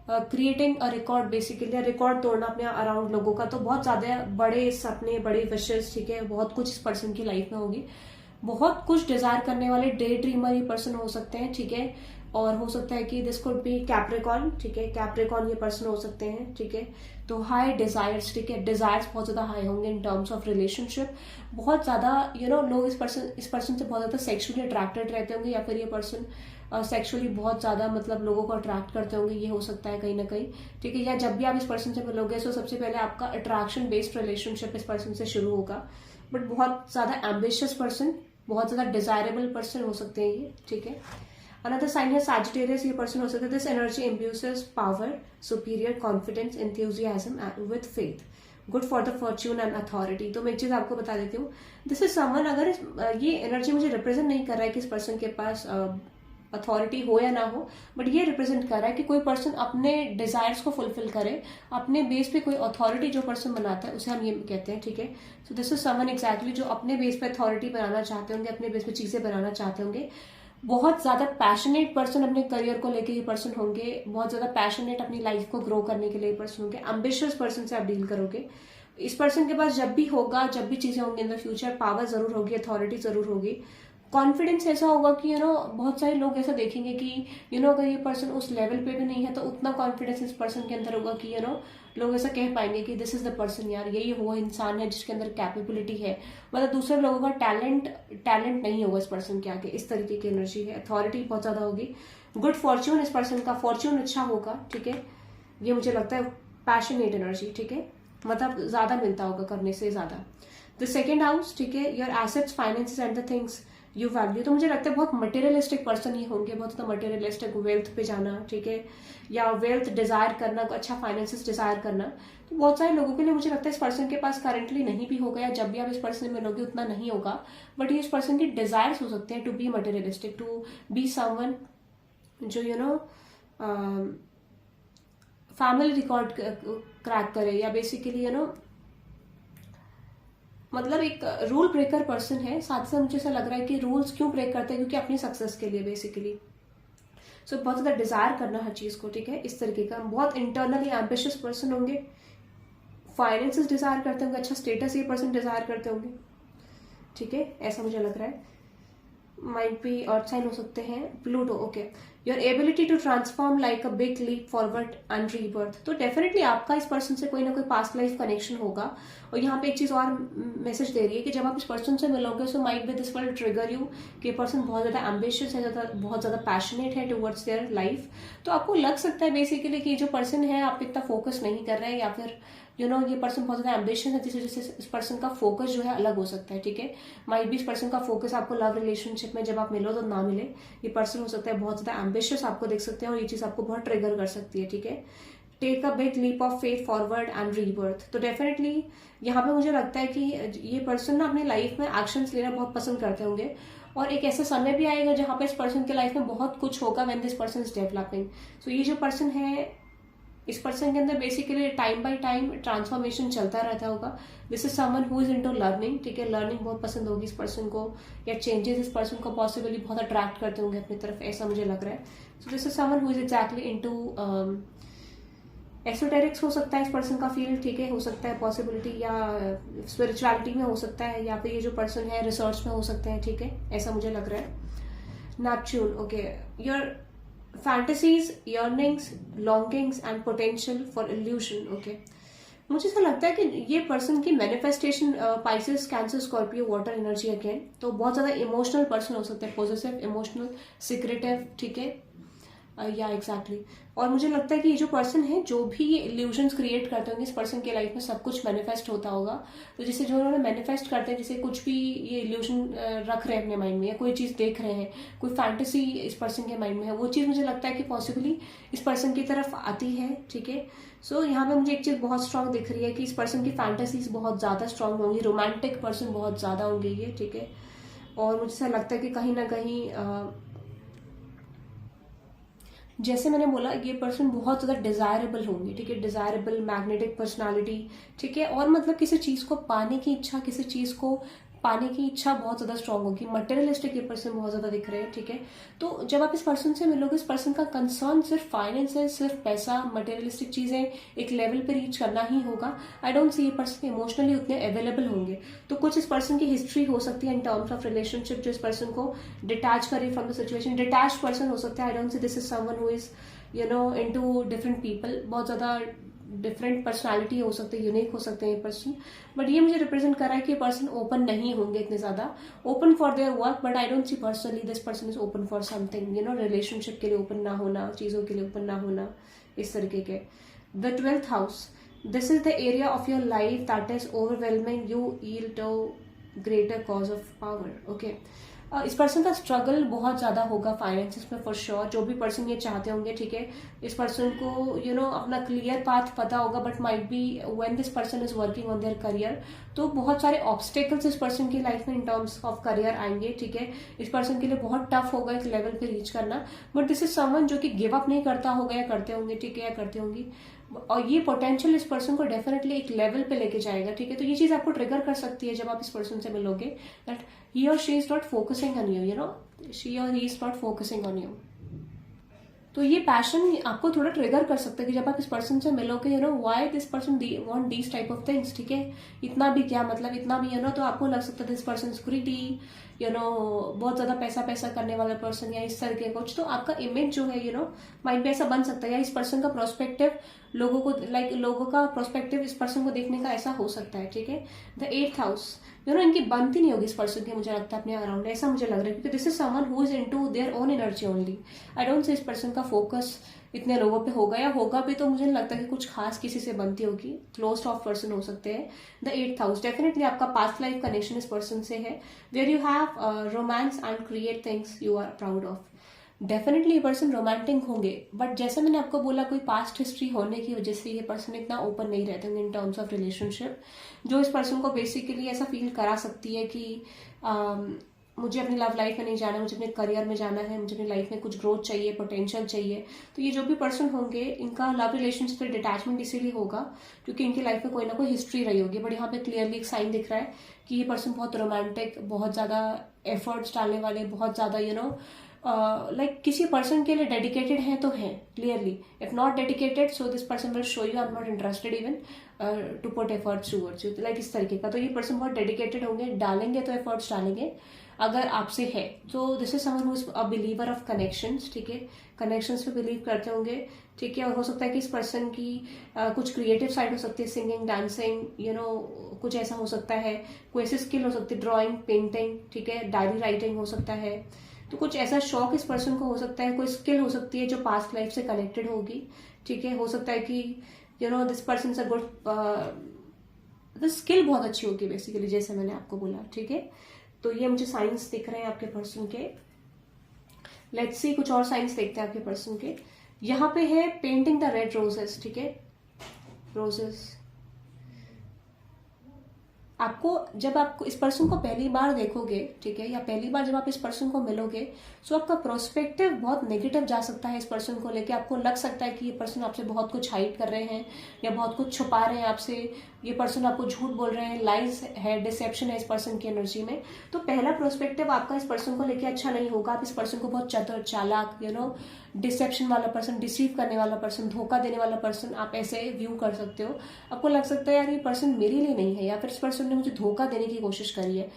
creating a record, basically record तोड़ना अपने अराउंड लोगों का। तो बहुत ज्यादा बड़े सपने, बड़े विशेष, ठीक है, बहुत कुछ इस पर्सन की लाइफ में होगी। बहुत कुछ डिजायर करने वाले डे ड्रीमर ये पर्सन हो सकते हैं, ठीक है। और हो सकता है कि दिस कुड बी कैप्रिकॉर्न, ठीक है, कैप्रिकॉर्न ये पर्सन हो सकते हैं, ठीक है। तो हाई डिजायर्स, ठीक है, डिजायर्स बहुत ज्यादा हाई होंगे इन टर्म्स ऑफ रिलेशनशिप। बहुत ज्यादा लोग इस पर्सन से बहुत ज्यादा सेक्सुअली अट्रैक्टेड रहते होंगे, या फिर ये पर्सन सेक्सुअली बहुत ज्यादा मतलब लोगों को अट्रैक्ट करते होंगे, ये हो सकता है कहीं ना कहीं, ठीक है। या जब भी आप इस पर्सन से मिलोगे तो सबसे पहले आपका अट्रैक्शन बेस्ड रिलेशनशिप इस पर्सन से शुरू होगा। बट बहुत ज्यादा एम्बिशियस पर्सन, बहुत ज्यादा डिजायरेबल पर्सन हो सकते हैं ये, ठीक है। अनदर साइन है सैजिटेरियस, ये पर्सन हो सकता है this energy imbues power, superior confidence, enthusiasm with faith, good for the fortune and authority. तो मैं एक चीज आपको बता देती हूँ, दिस इज समवन, अगर ये एनर्जी मुझे रिप्रेजेंट नहीं कर रहा है कि इस पर्सन के पास अथॉरिटी हो या ना हो, बट ये रिप्रेजेंट कर रहा है कि कोई पर्सन अपने डिजायर्स को फुलफिल करे, अपने बेस पे कोई अथॉरिटी जो पर्सन बनाता है उसे हम ये कहते हैं, ठीक है। So this is someone exactly जो अपने बेस पे अथॉरिटी बनाना चाहते होंगे, अपने बेस पे चीजें बनाना चाहते होंगे। बहुत ज्यादा पैशनेट पर्सन अपने करियर को लेके ये पर्सन होंगे, बहुत ज्यादा पैशनेट अपनी लाइफ को ग्रो करने के लिए पर्सन होंगे। एम्बिशियस पर्सन से आप डील करोगे। इस पर्सन के पास जब भी होगा, जब भी चीजें होंगी इन द फ्यूचर, पावर जरूर होगी, अथॉरिटी जरूर होगी। कॉन्फिडेंस ऐसा होगा कि बहुत सारे लोग ऐसा देखेंगे कि अगर ये पर्सन उस लेवल पे भी नहीं है तो उतना कॉन्फिडेंस इस पर्सन के अंदर होगा कि लोग ऐसा कह पाएंगे कि दिस इज द पर्सन, यार यही वो इंसान है जिसके अंदर कैपेबिलिटी है। मतलब दूसरे लोगों का टैलेंट नहीं होगा इस पर्सन के आगे, इस तरीके की एनर्जी है। अथॉरिटी बहुत ज्यादा होगी। गुड फॉर्च्यून, इस पर्सन का फॉर्च्यून अच्छा होगा, ठीक है। ये मुझे लगता है पैशनेट एनर्जी, ठीक है, मतलब ज्यादा मिलता होगा करने से ज्यादा। द सेकेंड हाउस, ठीक है, your assets, finances and the things you value. तो मुझे लगता है बहुत मटेरियलिस्टिक पर्सन ही होंगे, बहुत ज्यादा मटेरियलिस्टिक, वेल्थ पे जाना, ठीक है, या वेल्थ डिजायर करना, अच्छा फाइनेंसेस डिजायर करना। तो बहुत सारे लोगों के लिए मुझे लगता है इस पर्सन के पास करंटली नहीं भी होगा, या जब भी आप इस पर्सन से मिलोगे उतना नहीं होगा, बट ये इस पर्सन की डिजायर्स हो सकते हैं to be materialistic, to be someone जो फैमिली रिकॉर्ड क्रैक करे, या बेसिकली मतलब एक रूल ब्रेकर पर्सन है। साथ ही मुझे ऐसा लग रहा है कि रूल्स क्यों ब्रेक करते हैं, क्योंकि अपनी सक्सेस के लिए बेसिकली। सो बहुत ज्यादा डिजायर करना हर चीज को, ठीक है, इस तरीके का। बहुत इंटरनली एम्बिशियस पर्सन होंगे, फाइनेंसेस डिजायर करते होंगे, अच्छा स्टेटस ये पर्सन डिजायर करते होंगे, ठीक है, ऐसा मुझे लग रहा है। माइट बी अर्थ साइन हो सकते हैं, Pluto, okay. Your ability to transform like a big leap forward and rebirth, तो डेफिनेटली आपका इस पर्सन से कोई ना कोई पास्ट लाइफ कनेक्शन होगा। और यहाँ पे एक चीज और मैसेज दे रही है कि जब आप इस पर्सन से मिलोगे so might be this will trigger you कि पर्सन बहुत ज्यादा एम्बिशियस है, बहुत ज्यादा पैशनेट है टुवर्ड्स देयर लाइफ। तो आपको लग सकता है बेसिकली कि जो पर्सन है आप इतना फोकस नहीं कर रहे हैं, या फिर ये पर्सन बहुत ज्यादा एम्बिशियस है, जिस वजह से इस पर्सन का फोकस जो है अलग हो सकता है, ठीक है। माइट भी इस पर्सन का फोकस आपको लव रिलेशनशिप में जब आप मिलो तो ना मिले। ये पर्सन हो सकता है बहुत ज्यादा एम्बिशियस आपको देख सकते हैं, और ये चीज आपको बहुत ट्रिगर कर सकती है, ठीक है। Take a big leap of faith forward and rebirth, तो डेफिनेटली यहाँ पे मुझे लगता है कि ये पर्सन ना अपनी लाइफ में एक्शंस लेना बहुत पसंद करते होंगे, और एक ऐसा समय भी आएगा जहां पे इस पर्सन के लाइफ में बहुत कुछ होगा when this person is developing. So ये जो पर्सन है, इस पर्सन के अंदर basically time by time transformation चलता रहता होगा। This is someone who is into learning, ठीक है। लर्निंग बहुत पसंद होगी इस पर्सन को, या चेंजेस इस पर्सन को पॉसिबली बहुत अट्रैक्ट करते होंगे अपनी तरफ, ऐसा मुझे लग रहा है। So this is someone who is exactly into esoterics हो सकता है इस पर्सन का फील्ड, ठीक है, हो सकता है पॉसिबिलिटी, या स्पिरिचुअलिटी में हो सकता है, या फिर ये जो पर्सन है रिसर्च में हो सकते हैं, ठीक है, ऐसा मुझे लग रहा है। Neptune, okay. Your fantasies, yearnings, longings and potential for illusion, okay। मुझे ऐसा लगता है कि ये पर्सन की manifestation Pisces, cancer, Scorpio, water energy again, तो बहुत ज्यादा इमोशनल पर्सन हो सकता है, पॉजिटिव, इमोशनल, सीक्रेटिव, ठीक है, या एग्जैक्टली। और मुझे लगता है कि ये जो पर्सन है जो भी ये इल्यूजन्स क्रिएट करते होंगे इस पर्सन के लाइफ में सब कुछ मैनिफेस्ट होता होगा। तो जिसे जो उन्होंने मैनिफेस्ट करते हैं, जैसे कुछ भी ये इल्यूजन रख रहे हैं अपने माइंड में, या कोई चीज देख रहे हैं, कोई फैंटेसी इस पर्सन के माइंड में है, वो चीज मुझे लगता है कि पॉसिबली इस पर्सन की तरफ आती है, ठीक है। सो यहाँ पे मुझे एक चीज बहुत स्ट्रांग दिख रही है कि इस पर्सन की फैंटेसीज बहुत ज्यादा स्ट्रांग होंगी, रोमांटिक पर्सन बहुत ज्यादा होंगे ये, ठीक है। और मुझे ऐसा लगता है कि कहीं ना कहीं जैसे मैंने बोला ये पर्सन बहुत ज्यादा डिजायरेबल होंगे, ठीक है, डिजायरेबल, मैग्नेटिक पर्सनालिटी, ठीक है। और मतलब किसी चीज को पाने की इच्छा, किसी चीज को पाने की इच्छा बहुत ज्यादा स्ट्रांग होगी। मटेरियलिस्टिक ये पर्सन बहुत ज्यादा दिख रहे हैं, ठीक है। तो जब आप इस पर्सन से मिलोगे, इस पर्सन का कंसर्न सिर्फ फाइनेंस है, सिर्फ पैसा, मटेरियलिस्टिक चीजें एक लेवल पे रीच करना ही होगा। आई डोंट सी ये पर्सन इमोशनली उतने अवेलेबल होंगे। तो कुछ इस पर्सन की हिस्ट्री हो सकती है इन टर्म्स ऑफ रिलेशनशिप जो इस पर्सन को डिटैच करे from the situation. Detach person हो सकता है। I don't see this is someone who is into different people, बहुत ज्यादा डिफरेंट पर्सनालिटी हो सकते हैं, यूनिक हो सकते हैं ये पर्सन। बट ये मुझे रिप्रेजेंट कर रहा है कि ये पर्सन ओपन नहीं होंगे इतने ज्यादा, open for their work, but I don't see personally this person is open for something, relationship के लिए ओपन ना होना, चीजों के लिए ओपन ना होना, इस तरीके के। The 12th house, this is the area of your life that is overwhelming you yield to greater cause of power, okay. इस पर्सन का स्ट्रगल बहुत ज्यादा होगा फाइनेंसिस में फॉर श्योर। जो भी पर्सन ये चाहते होंगे, ठीक है, इस पर्सन को अपना क्लियर पाथ पता होगा, but might be when this person is working on their career, तो बहुत सारे ऑब्स्टेकल्स इस पर्सन की लाइफ में इन टर्म्स ऑफ करियर आएंगे, ठीक है। इस पर्सन के लिए बहुत टफ होगा एक लेवल पे रीच करना, बट दिस इज समवन जो कि गिव अप नहीं करता होगा, या करते होंगे, ठीक है, या करती होंगी। और ये पोटेंशियल इस पर्सन को डेफिनेटली एक लेवल पे लेके जाएगा, ठीक है। तो ये चीज आपको ट्रिगर कर सकती है जब आप इस पर्सन से मिलोगे, that he or she is not focusing on you, she or he is not focusing on you. तो ये पैशन आपको थोड़ा ट्रिगर कर सकता है कि जब आप इस पर्सन से मिलोगे, why this person want these type of things, ठीक है। इतना भी क्या मतलब, इतना भी तो आपको लग सकता है दिस पर्सन इज ग्रीडी, बहुत ज्यादा पैसा करने वाला पर्सन, या इस तरह के कुछ। तो आपका इमेज जो है माइंड पे ऐसा बन सकता है, या इस पर्सन का प्रोस्पेक्टिव लोगों का प्रोस्पेक्टिव इस पर्सन को देखने का ऐसा हो सकता है, ठीक है। द 8th हाउस, इनकी बनती नहीं होगी इस पर्सन की, मुझे लगता है अपने अराउंड, ऐसा मुझे लग रहा है, क्योंकि this is someone who is into their own energy only. I don't see इस पर्सन का फोकस इतने लोगों पे होगा, या होगा भी तो मुझे नहीं लगता कि कुछ खास किसी से बनती होगी, क्लोज्ड ऑफ पर्सन हो सकते हैं। द 8th हाउस, डेफिनेटली आपका पास्ट लाइफ कनेक्शन इस पर्सन से है, where you have romance and create things you are proud of. Definitely ये पर्सन रोमांटिक होंगे, बट जैसे मैंने आपको बोला, कोई पास्ट हिस्ट्री होने की वजह से ये पर्सन इतना ओपन नहीं रहते होंगे इन टर्म्स ऑफ रिलेशनशिप, जो इस पर्सन को बेसिकली ऐसा फील करा सकती है कि मुझे अपनी लव लाइफ में नहीं जाना, मुझे अपने करियर में जाना है, मुझे अपनी लाइफ में कुछ ग्रोथ चाहिए, पोटेंशियल चाहिए। तो ये जो भी पर्सन होंगे, इनका लव रिलेशनशिप पे डिटैचमेंट इसीलिए होगा क्योंकि इनकी लाइफ में कोई ना कोई हिस्ट्री रही होगी। बट यहाँ पे क्लियरली एक साइन दिख रहा है कि ये पर्सन बहुत रोमांटिक, बहुत ज्यादा एफर्ट्स डालने वाले, बहुत ज्यादा लाइक किसी पर्सन के लिए डेडिकेटेड है तो है clearly. If not dedicated so this person will show you I am not interested even to put efforts towards you. Like इस तरीके का. तो ये पर्सन बहुत डेडिकेटेड होंगे, डालेंगे तो एफर्ट्स डालेंगे अगर आपसे है तो. This is someone who is a believer of connections. ठीक है, कनेक्शंस पे बिलीव करते होंगे. ठीक है, और हो सकता है कि इस पर्सन की कुछ क्रिएटिव साइड हो सकती है, सिंगिंग, डांसिंग, यू नो कुछ ऐसा हो सकता है. कोई ऐसी स्किल हो सकती है, ड्राइंग, पेंटिंग, ठीक है, डायरी राइटिंग हो सकता है. तो कुछ ऐसा शौक इस पर्सन को हो सकता है. कोई स्किल हो सकती है जो पास्ट लाइफ से कनेक्टेड होगी. ठीक है, हो सकता है कि you know this person is a good, skill बहुत अच्छी होगी बेसिकली, जैसे मैंने आपको बोला. ठीक है, तो ये मुझे साइंस दिख रहे हैं आपके पर्सन के. लेट्स सी कुछ और साइंस देखते हैं आपके पर्सन के. यहाँ पे है पेंटिंग द रेड रोजेस. ठीक है, रोजेस. आपको जब आप इस पर्सन को पहली बार देखोगे, ठीक है, या पहली बार जब आप इस पर्सन को मिलोगे, तो आपका प्रोस्पेक्टिव बहुत नेगेटिव जा सकता है इस पर्सन को लेके. आपको लग सकता है कि ये पर्सन आपसे बहुत कुछ हाइड कर रहे हैं या बहुत कुछ छुपा रहे हैं आपसे. ये पर्सन आपको झूठ बोल रहे हैं, लाइज है, डिसेप्शन है इस पर्सन की एनर्जी में. तो पहला प्रोस्पेक्टिव आपका इस पर्सन को लेके अच्छा नहीं होगा. आप इस पर्सन को बहुत चतुर, चालाक, यू नो डिसेप्शन वाला पर्सन, डिसीव करने वाला पर्सन, धोखा देने वाला पर्सन आप ऐसे व्यू कर सकते हो. आपको लग सकता है यार ये पर्सन मेरे लिए नहीं है, या फिर इस पर्सन ने मुझे धोखा देने की कोशिश करी है,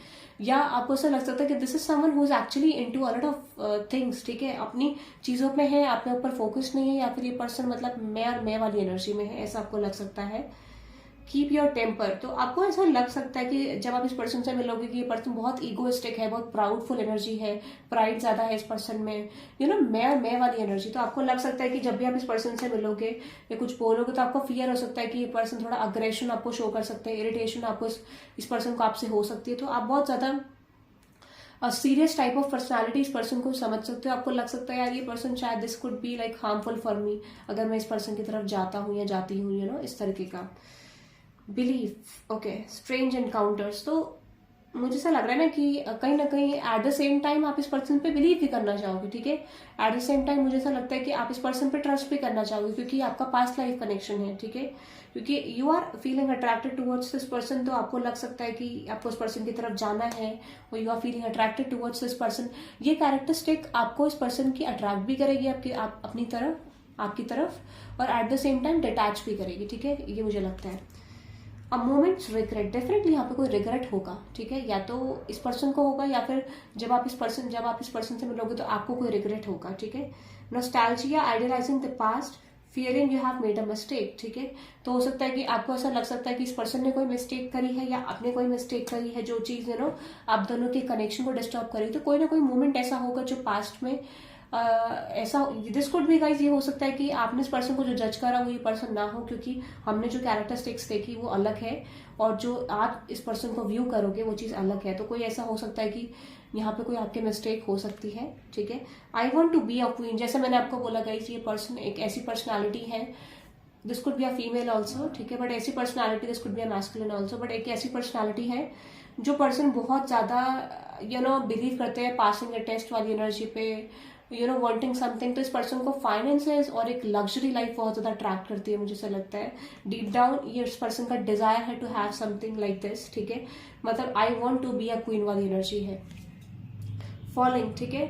या आपको ऐसा लग सकता है कि this is someone who is actually into a lot of things. ठीक है, अपनी चीजों में है, आपके ऊपर फोकस नहीं है, या फिर ये पर्सन मतलब मैं और मैं वाली एनर्जी में है, ऐसा आपको लग सकता है. Keep your temper. तो आपको ऐसा लग सकता है कि जब आप इस पर्सन से मिलोगे कि ये पर्सन बहुत ईगोइस्टिक है, बहुत प्राउडफुल एनर्जी है, प्राइड ज्यादा है इस पर्सन में, यू नो मैं वाली एनर्जी. तो आपको लग सकता है कि जब भी आप इस पर्सन से मिलोगे या कुछ बोलोगे तो आपको फियर हो सकता है कि ये पर्सन थोड़ा अग्रेशन आपको शो कर सकते हैं, इरिटेशन आपको इस पर्सन को आपसे हो सकती है. तो आप बहुत ज्यादा सीरियस टाइप ऑफ पर्सनालिटी इस पर्सन को समझ सकते हो. आपको लग सकता है यार ये पर्सन शायद this could be like harmful for me अगर मैं इस पर्सन की तरफ जाता हूँ या जाती हूँ, यू नो इस तरीके का. बिलीफ. Okay, strange encounters. तो मुझे ऐसा लग रहा है ना कहीं एट द सेम टाइम आप इस पर्सन पे बिलीव भी करना चाहोगे. ठीक है, एट द सेम टाइम मुझे ऐसा लगता है कि आप इस पर्सन पे ट्रस्ट भी करना चाहोगे, क्योंकि आपका पास्ट लाइफ कनेक्शन है. ठीक है, क्योंकि you are feeling attracted towards this person. तो आपको लग सकता है कि आपको इस पर्सन की तरफ जाना है और you are feeling attracted towards this person. ये कैरेक्टरिस्टिक आपको इस पर्सन की अट्रैक्ट भी करेगी अपनी तरफ, आपकी तरफ, और eight the same time detach भी करेगी. ठीक है, ये मुझे लगता है. अ मोमेंट्स रिग्रेट. डेफिनेटली यहाँ पे कोई रिग्रेट होगा. ठीक है, या तो इस पर्सन को होगा, या फिर जब आप इस पर्सन से मिलोगे तो आपको कोई रिग्रेट होगा. ठीक है. Nostalgia, idealising the past, fearing you have made a mistake. ठीक है, तो हो सकता है कि आपको ऐसा लग सकता है कि इस पर्सन ने कोई मिस्टेक करी है या आपने कोई मिस्टेक करी है, जो चीज यू नो आप दोनों के कनेक्शन को डिस्टर्ब करी. तो कोई ना कोई मोमेंट ऐसा होगा जो पास्ट में ऐसा. दिस कुड भी गाइज, ये हो सकता है कि आपने इस पर्सन को जो जज करा वो ये पर्सन ना हो, क्योंकि हमने जो कैरेक्टरिस्टिक्स देखी वो अलग है और जो आप इस पर्सन को व्यू करोगे वो चीज अलग है. तो कोई ऐसा हो सकता है कि यहाँ पे कोई आपके मिस्टेक हो सकती है. ठीक है. I want to be a queen. जैसे मैंने आपको बोला गाइज, ये पर्सन एक ऐसी पर्सनैलिटी है, this could be a female also. ठीक है, बट ऐसी personality, this could be a masculine also, but एक ऐसी पर्सनैलिटी है जो पर्सन बहुत ज्यादा यू नो बिलीव करते हैं पासिंग द टेस्ट वाली एनर्जी पे, यू नो वांटिंग समथिंग. तो इस पर्सन को फाइनेंसेस और एक लग्जरी लाइफ बहुत ज्यादा अट्रैक्ट करती है. मुझे ऐसा लगता है डीप डाउन ये इस पर्सन का डिजायर है to have something like this. ठीक है, मतलब I want to be a queen वाली एनर्जी है. फॉलोइंग. ठीक है,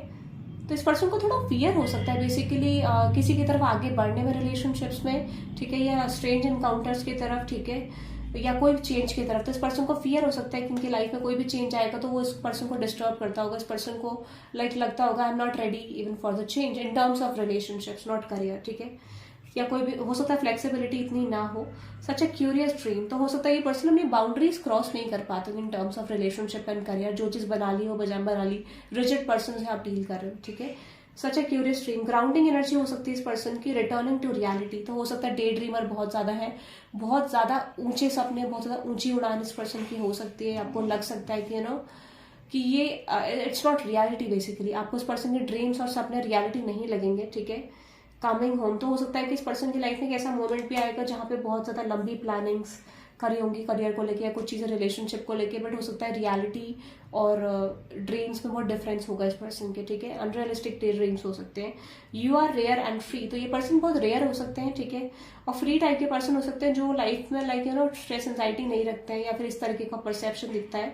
तो इस पर्सन को थोड़ा फियर हो सकता है बेसिकली किसी की तरफ आगे बढ़ने में रिलेशनशिप्स में. ठीक है, या स्ट्रेंज एनकाउंटर्स की तरफ. ठीक है, या कोई चेंज की तरफ. तो इस पर्सन को फियर हो सकता है कि उनकी लाइफ में कोई भी चेंज आएगा तो वो इस पर्सन को डिस्टर्ब करता होगा. इस पर्सन को लाइक लगता होगा आई am not ready even for the change in terms of relationships, not career. ठीक है, या कोई भी हो सकता है फ्लेक्सिबिलिटी इतनी ना हो. सच अ क्यूरियस ड्रीम. तो हो सकता है ये पर्सन अपनी बाउंड्रीज क्रॉस नहीं कर पाते in terms of relationship and career. जो चीज बना ली हो बना ली. रिजिड पर्सन से आप डील कर रहे हो. ठीक है, such a curious dream. Grounding energy हो सकती है इस पर्सन की. Returning to reality. तो हो सकता है डे ड्रीमर बहुत ज्यादा है, बहुत ज्यादा ऊंचे सपने, बहुत ज्यादा ऊंची उड़ान इस पर्सन की हो सकती है. आपको लग सकता है कि यू नो कि ये इट्स नॉट रियलिटी बेसिकली. आपको इस पर्सन के ड्रीम्स और सपने रियलिटी नहीं लगेंगे. ठीक है, कमिंग होम. तो हो सकता है कि इस पर्सन की लाइफ में एक ऐसा मोमेंट भी आएगा जहाँ पे बहुत ज्यादा लंबी प्लानिंग्स करी होंगी करियर को लेके या कुछ चीजें रिलेशनशिप को लेके, बट हो सकता है रियलिटी और ड्रीम्स में बहुत डिफरेंस होगा इस पर्सन के. ठीक है, अनरियलिस्टिक ड्रीम्स हो सकते हैं. You are rare and free. तो ये पर्सन बहुत रेयर हो सकते हैं. ठीक है, और फ्री टाइप के पर्सन हो सकते हैं जो लाइफ में like you know stress anxiety नहीं रखते हैं, या फिर इस तरीके का परसेप्शन दिखता है.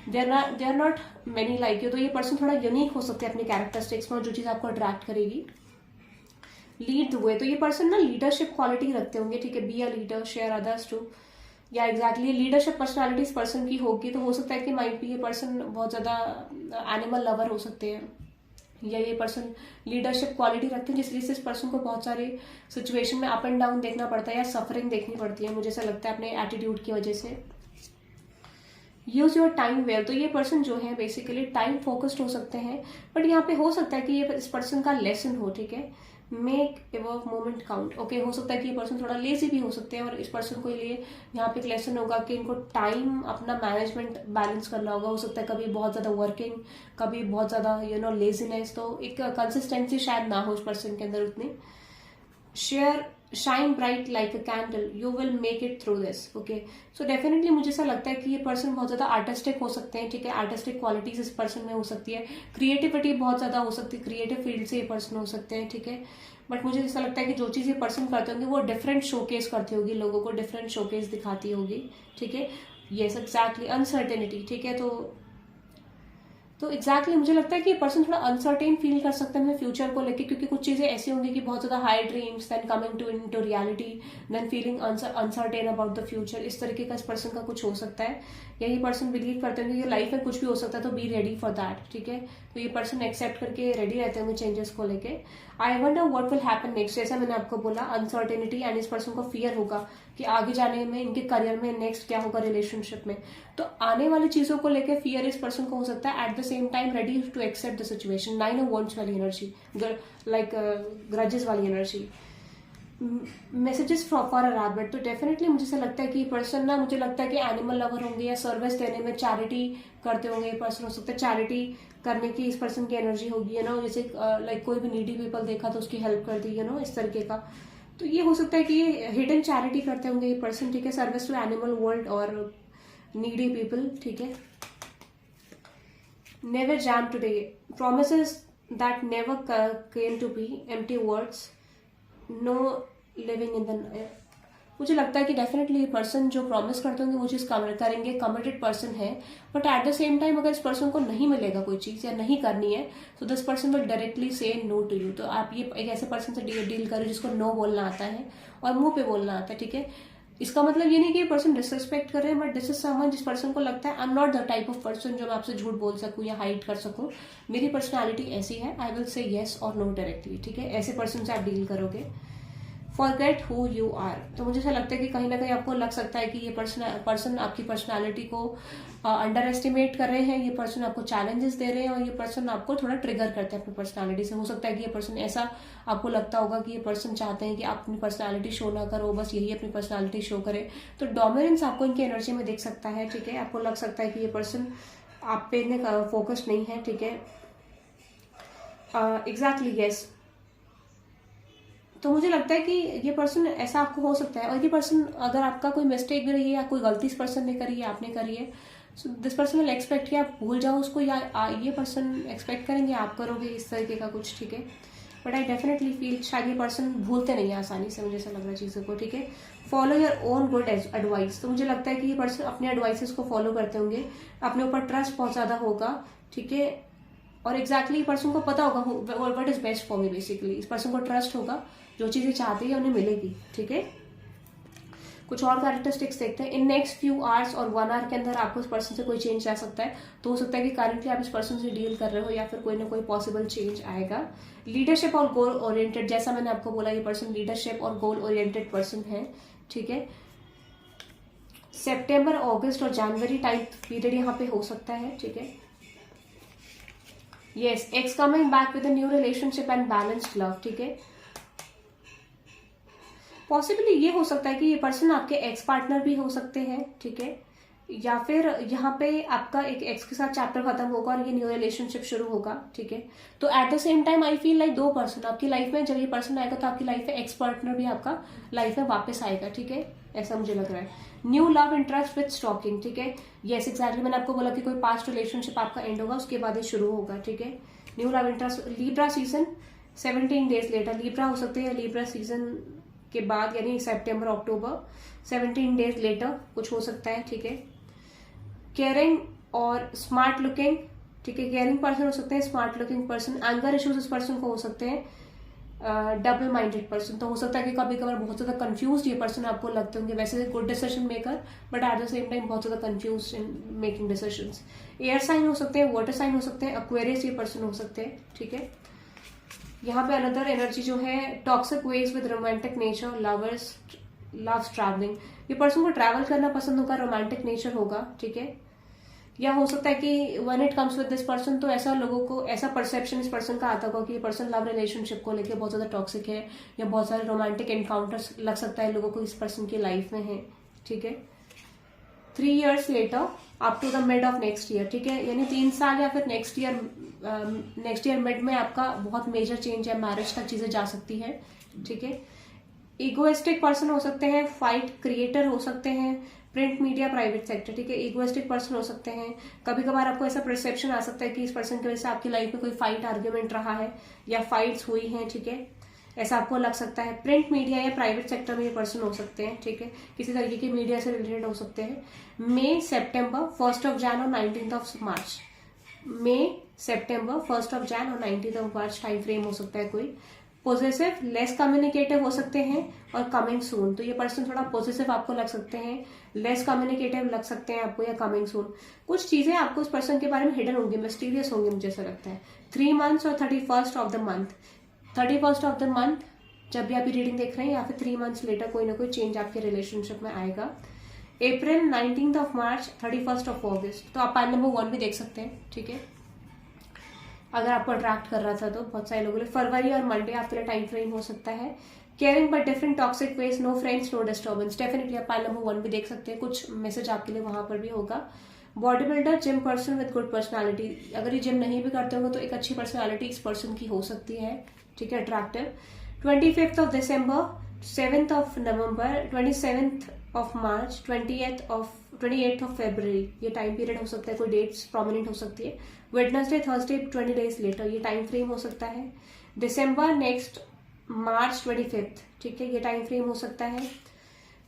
There are not many like you. तो ये पर्सन थोड़ा यूनिक हो सकते हैं अपने कैरेक्टरिस्टिक्स में, जो चीज़ आपको अट्रैक्ट करेगी। लीड द वे, तो ये पर्सन ना लीडरशिप क्वालिटी रखते होंगे, ठीक है। Be a leader, share others too, या एग्जैक्टली लीडरशिप पर्सनालिटी इस पर्सन की होगी। तो हो सकता है कि माइट भी ये पर्सन बहुत ज़्यादा एनिमल लवर हो सकते हैं, या ये पर्सन लीडरशिप क्वालिटी रखते हैं, जिस वजह से इस पर्सन को बहुत सारे सिचुएशन में अप एंड डाउन देखना पड़ता है या सफरिंग देखनी पड़ती है, मुझे ऐसा लगता है अपने एटीट्यूड की वजह से। यूज योर टाइम वेल, तो ये पर्सन जो है बेसिकली टाइम फोकस्ड हो सकते हैं, बट यहाँ पे हो सकता है कि ये इस पर्सन का लेसन हो, ठीक है। Make ever moment count, okay. हो सकता है कि ये पर्सन थोड़ा लेजी भी हो सकते हैं, और इस पर्सन को लिए यहाँ पे एक लेसन होगा कि इनको टाइम अपना मैनेजमेंट बैलेंस करना होगा। हो सकता है कभी बहुत ज्यादा वर्किंग, कभी बहुत ज्यादा लेजीनेस, तो एक कंसिस्टेंसी शायद ना हो इस पर्सन के अंदर उतनी। Share shine bright like a candle, you will make it through this, okay. So definitely मुझे ऐसा लगता है कि ये पर्सन बहुत ज्यादा आर्टिस्टिक हो सकते हैं, ठीक है। आर्टिस्टिक क्वालिटीज इस पर्सन में हो सकती है, क्रिएटिविटी बहुत ज्यादा हो सकती है, क्रिएटिव फील्ड से ये पर्सन हो सकते हैं, ठीक है। बट मुझे ऐसा लगता है कि जो चीज ये पर्सन करते होंगे वो डिफरेंट शोकेस करती होगी, लोगों को डिफरेंट शोकेस दिखाती होगी, ठीक है। येस एग्जैक्टली, अनसर्टेनिटी, ठीक है। तो एग्जैक्टली मुझे लगता है कि ये पर्सन थोड़ा अनसर्टेन फील कर सकते हैं फ्यूचर को लेके, क्योंकि कुछ चीजें ऐसी होंगी कि बहुत ज्यादा high dreams, then coming to reality, then feeling uncertain about the future. इस तरीके का इस पर्सन का कुछ हो सकता है, या ये पर्सन बिलीव करते होंगे कि लाइफ में कुछ भी हो सकता है, तो बी रेडी फॉर दैट, ठीक है। तो ये पर्सन एक्सेप्ट करके रेडी रहते होंगे चेंजेस को लेके। I wonder what will happen next, जैसा मैंने आपको बोला अनसर्टेनिटी, एंड इस पर्सन को फियर होगा कि आगे जाने में इनके करियर में नेक्स्ट क्या होगा रिलेशनशिप में। तो आने वाली चीजों को लेकर फियर इस पर्सन को हो सकता है, at the same time ready to accept the situation. 9 of wands वाली एनर्जी, लाइक ग्रजेस वाली energy. Messages for a rabbit, तो डेफिनेटली मुझे ऐसा लगता है कि ये पर्सन ना, मुझे लगता है कि एनिमल लवर होंगे, या सर्विस देने में चैरिटी करते होंगे ये पर्सन। हो सकता है चैरिटी करने की इस पर्सन की एनर्जी होगी, जैसे लाइक कोई भी नीडी पीपल देखा तो उसकी हेल्प कर दी, इस तरीके का। तो ये हो सकता है कि ये हिडन चैरिटी करते होंगे ये पर्सन, ठीक है। सर्विस टू एनिमल वर्ल्ड और नीडी पीपल, ठीक है। Never jam today, promises that never came to be, empty words, no living in the. मुझे लगता है कि डेफिनेटली ये पर्सन जो प्रॉमिस करते होंगे वो चीज करेंगे, कमिटेड पर्सन है, but at the same time अगर इस पर्सन को नहीं मिलेगा कोई चीज या नहीं करनी है, तो दिस पर्सन विल डायरेक्टली से नो टू यू। तो आप ये एक ऐसे पर्सन से डील करो जिसको नो बोलना आता है और मुंह पे बोलना आता है, ठीक है। इसका मतलब ये नहीं कि ये पर्सन डिसरिस्पेक्ट कर रहे हैं, बट दिस इज समवन जिस पर्सन को लगता है आई am not the type of person जो मैं आपसे झूठ बोल सकूं या हाइड कर सकूं, मेरी पर्सनैलिटी ऐसी है, आई विल से येस और नो डायरेक्टली, ठीक है। ऐसे पर्सन से आप डील करोगे। फॉरगेट हु यू आर, तो मुझे ऐसा लगता है कि कहीं ना कहीं आपको लग सकता है कि ये पर्सन आपकी पर्सनालिटी को अंडर एस्टिमेट कर रहे हैं, ये पर्सन आपको चैलेंजेस दे रहे हैं, और ये पर्सन आपको थोड़ा ट्रिगर करते हैं अपनी पर्सनालिटी से। हो सकता है कि ये पर्सन ऐसा आपको लगता होगा कि ये पर्सन चाहते हैं कि आप अपनी पर्सनालिटी शो ना करो, बस यही अपनी पर्सनालिटी शो करे। तो डोमिनेंस आपको इनकी एनर्जी में देख सकता है, ठीक है। आपको लग सकता है कि ये पर्सन आप पे इतने फोकस्ड नहीं है, ठीक है। Exactly yes. तो मुझे लगता है कि ये पर्सन ऐसा आपको हो सकता है, और ये पर्सन अगर आपका कोई मिस्टेक भी रही है या कोई गलती इस पर्सन ने करी है, आपने करी है, so this person will expect कि आप भूल जाओ उसको, या ये पर्सन एक्सपेक्ट करेंगे आप करोगे इस तरीके का कुछ, ठीक है। बट आई डेफिनेटली फील शायद ये पर्सन भूलते नहीं है आसानी से, मुझे ऐसा लग रहा है चीज़ों को, ठीक है। Follow your own good advice, तो मुझे लगता है कि ये पर्सन अपने एडवाइसेस को फॉलो करते होंगे, अपने ऊपर ट्रस्ट बहुत ज़्यादा होगा, ठीक है। और एग्जैक्टली पर्सन को पता होगा what is best for me, basically इस पर्सन को ट्रस्ट होगा, जो चीजें चाहती है उन्हें मिलेगी, ठीक है। कुछ और कैरेक्टरिस्टिक्स देखते हैं। इन नेक्स्ट फ्यू आवर्स और 1 आवर के अंदर आपको इस पर्सन से कोई चेंज आ सकता है, तो हो सकता है कि करंटली आप इस पर्सन से डील कर रहे हो, या फिर कोई ना कोई पॉसिबल चेंज आएगा। लीडरशिप और गोल ओरिएंटेड, जैसा मैंने आपको बोला ये पर्सन लीडरशिप और गोल ओरिएंटेड पर्सन है, ठीक है। सितंबर, अगस्त और जनवरी टाइप पीरियड यहाँ पे हो सकता है, ठीक है। Yes, x coming back with a new relationship and balanced love, ठीक है। पॉसिबली ये हो सकता है कि ये पर्सन आपके एक्स पार्टनर भी हो सकते हैं, ठीक है। या फिर यहाँ पे आपका एक एक्स के साथ चैप्टर खत्म होगा और ये न्यू रिलेशनशिप शुरू होगा, ठीक है। तो eight the same time I feel like 2 person आपकी लाइफ में, जब ये पर्सन आएगा तो आपकी लाइफ में एक्स पार्टनर भी आपका लाइफ में वापस आएगा, ठीक है। ऐसा मुझे लग रहा है। New love interest with stalking, ठीक है। यस एग्जैक्टली, मैंने आपको बोला कि कोई पास्ट रिलेशनशिप आपका एंड होगा, उसके बाद ये शुरू होगा, ठीक है। New love interest, Libra season 17 days later, Libra हो सकते हैं, लीब्रा सीजन के बाद यानी सितंबर अक्टूबर 17 डेज लेटर कुछ हो सकता है, ठीक है। केयरिंग और स्मार्ट लुकिंग, ठीक है, केयरिंग पर्सन हो सकते हैं, smart looking person. Anger issues इस पर्सन को हो सकते हैं, डबल माइंडेड पर्सन, तो हो सकता है कि कभी कभार बहुत ज्यादा कंफ्यूज ये पर्सन आपको लगते होंगे, वैसे good decision maker but at the same time बहुत ज्यादा confuse in making decisions. Air sign हो सकते हैं, वाटर साइन हो सकते हैं, एक्वेरियस ये पर्सन हो सकते हैं, ठीक है। यहाँ पे अनदर एनर्जी जो है toxic ways with romantic nature, lovers, loves travelling, ये पर्सन को ट्रैवल करना पसंद होगा, रोमांटिक नेचर होगा, ठीक है। या हो सकता है कि one it comes with this person, तो ऐसा लोगों को ऐसा परसेप्शन इस पर्सन का आता होगा कि ये पर्सन लव रिलेशनशिप को लेके बहुत ज्यादा टॉक्सिक है, या बहुत सारे रोमांटिक एनकाउंटर्स लग सकता है लोगों को इस पर्सन की लाइफ में है, ठीक है। 3 years later up to the mid of next year, ठीक है, यानी 3 साल या फिर नेक्स्ट ईयर मिड में आपका बहुत मेजर चेंज है, मैरिज तक चीजें जा सकती है, ठीक है। इगोइस्टिक पर्सन हो सकते हैं, फाइट क्रिएटर हो सकते हैं, प्रिंट मीडिया, प्राइवेट सेक्टर, ठीक है। इगोइस्टिक पर्सन हो सकते हैं, कभी कभार आपको ऐसा परसेप्शन आ सकता है कि इस पर्सन की वजह से आपकी लाइफ में कोई फाइट आर्ग्यूमेंट रहा है या फाइट्स हुई हैं, ठीक है, ऐसा आपको लग सकता है। प्रिंट मीडिया या प्राइवेट सेक्टर में ये पर्सन हो सकते हैं, ठीक है, किसी तरीके की मीडिया से रिलेटेड हो सकते हैं। मई सितंबर, 1 January और 19 मार्च, मई सितंबर, 1 January और 19 मार्च टाइम फ्रेम हो सकता है कोई। पॉजिटिव, लेस कम्युनिकेटिव हो सकते हैं और कमिंग सून, तो ये पर्सन थोड़ा पॉजिटिव आपको लग सकते हैं, लेस कम्युनिकेटिव लग सकते हैं आपको, या कमिंग सून। कुछ चीजें आपको उस पर्सन के बारे में हिडन होंगी, मिस्टीरियस होंगी, मुझे ऐसा लगता है। 3 months और 31st of the month, 31st of the month जब भी आप रीडिंग देख रहे हैं, या फिर 3 months लेटर कोई ना कोई चेंज आपके रिलेशनशिप में आएगा। अप्रैल, 19 मार्च, 31 August, तो आप पाइल नंबर 1 भी देख सकते हैं, ठीक है, अगर आपको अट्रैक्ट कर रहा था तो। बहुत सारे लोगों ने फरवरी और मंडे आपके लिए टाइम फ्रेम हो सकता है। Caring but different toxic ways, no friends, no disturbance, definitely आप पाइल नंबर 1 भी देख सकते हैं, कुछ मैसेज आपके लिए वहां पर भी होगा। Body builder, gym person with good personality, अगर ये जिम नहीं भी करते होंगे तो एक अच्छी पर्सनालिटी इस पर्सन की हो सकती है, ठीक है, अट्रैक्टिव। 25 दिसंबर, 7 नवंबर, 27 मार्च, 28 फरवरी, ये टाइम पीरियड हो सकता है, कोई डेट्स प्रोमिनेंट हो सकती है। वेडनेसडे, थर्सडे, 20 days लेटर, ये टाइम फ्रेम हो सकता है। दिसंबर, नेक्स्ट मार्च 25, ठीक है, ये टाइम फ्रेम हो सकता है।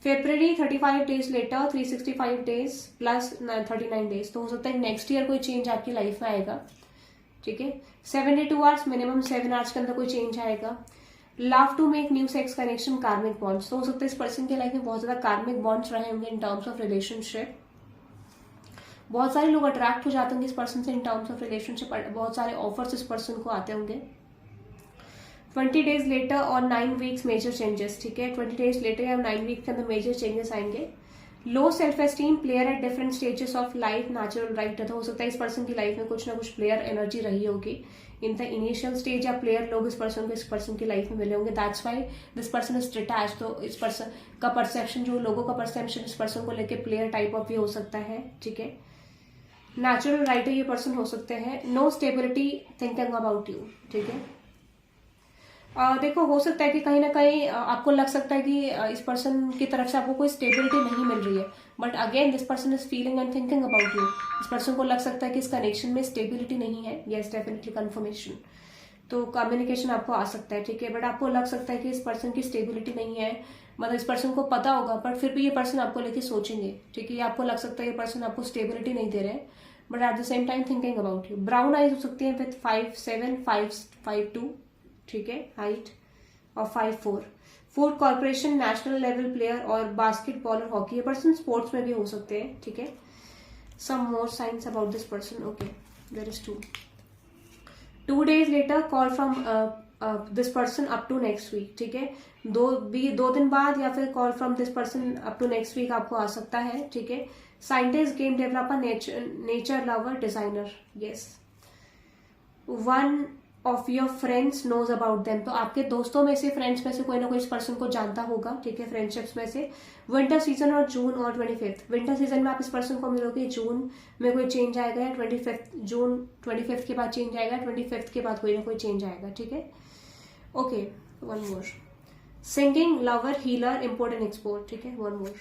फरवरी, 35 days later, 365 days plus 39 days, तो हो सकता है नेक्स्ट ईयर कोई चेंज आपकी लाइफ में आएगा, ठीक है। 72 hours, मिनिमम 7 hours के अंदर कोई चेंज आएगा। Love to make new sex connection, karmic bonds, तो हो सकता है इस पर्सन के लाइफ में बहुत ज्यादा कार्मिक बॉन्ड्स रहे होंगे इन टर्म्स ऑफ रिलेशनशिप। बहुत सारे लोग अट्रैक्ट हो जाते होंगे इस पर्सन से इन टर्म्स ऑफ रिलेशनशिप, बहुत सारे ऑफर्स इस पर्सन को आते होंगे। 20 days लेटर और 9 weeks मेजर चेंजेस, ठीक है, 20 days लेटर या 9 weeks के अंदर मेजर चेंजेस आएंगे। Low self esteem, player at different stages of life, natural writer, तो हो सकता है इस पर्सन की लाइफ में कुछ ना कुछ प्लेयर एनर्जी रही होगी इन द इनिशियल स्टेज, या प्लेयर लोग इस पर्सन की लाइफ में मिले होंगे, that's why this person is detach, तो इस पर्सन का परसेप्शन, जो लोगों का परसेप्शन इस पर्सन को लेकर प्लेयर टाइप ऑफ भी हो सकता है, ठीक है। नेचुरल राइटर ये पर्सन हो सकते हैं। No stability thinking about you, ठीक है। देखो, हो सकता है कि कहीं ना कहीं आपको लग सकता है कि इस पर्सन की तरफ से आपको कोई स्टेबिलिटी नहीं मिल रही है, but again this person is feeling and thinking about you, इस पर्सन को लग सकता है कि इस कनेक्शन में स्टेबिलिटी नहीं है, यस डेफिनेटली कंफर्मेशन, तो कम्युनिकेशन आपको आ सकता है, ठीक है, बट आपको लग सकता है कि इस पर्सन की स्टेबिलिटी नहीं है, मतलब इस पर्सन को पता होगा बट फिर भी ये पर्सन आपको लेके सोचेंगे, ठीक है, आपको लग सकता है ये पर्सन आपको स्टेबिलिटी नहीं दे रहे हैं, but at the same time thinking about you. Brown eyes हो सकती है विथ 5'7", 5'2", ठीक है, हाइट, और 5'4". Food corporation, national level player और बास्केटबॉल और हॉकी, ये पर्सन स्पोर्ट्स में भी हो सकते हैं, ठीक है। Some more science about this person, okay, there is 2 days later, call from this person up to next week, ठीक है, 2 दिन बाद या फिर call from this person up to next week आपको आ सकता है, ठीक है। Scientist, game developer, nature lover, designer, yes. One of your friends knows about them, तो आपके दोस्तों में से, फ्रेंड्स में से कोई ना कोई इस पर्सन को जानता होगा, ठीक है, फ्रेंडशिप्स में से। विंटर सीजन और जून और 25, विंटर सीजन में आप इस पर्सन को मिलोगे, जून में कोई चेंज आएगा, या 25 के बाद चेंज आएगा, 25 के बाद कोई ना कोई चेंज आएगा, ठीक है, okay. One more, singing, lover, healer, import and export, ठीक है, one more,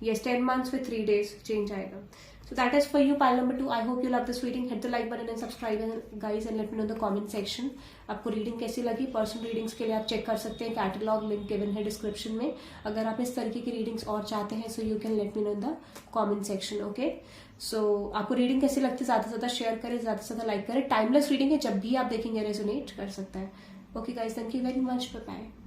yes, 10 months with 3 days change आएगा। So that is for you, pile number 2. I hope you love this reading. Hit the like button and subscribe guys and let me know in the comment section. आपको reading कैसी लगी? Personal readings के लिए आप check कर सकते हैं, catalogue link given है डिस्क्रिप्शन में. अगर आप इस तरीके की रीडिंग्स और चाहते हैं so you can let me know in the comment section. Okay, so आपको रीडिंग कैसी लगती है ज़्यादा से ज़्यादा शेयर करें, ज़्यादा से ज़्यादा लाइक करें. टाइमलेस रीडिंग है, जब भी आप देखेंगे रेजोनेट कर सकता है. Okay guys, thank you very much. Bye bye.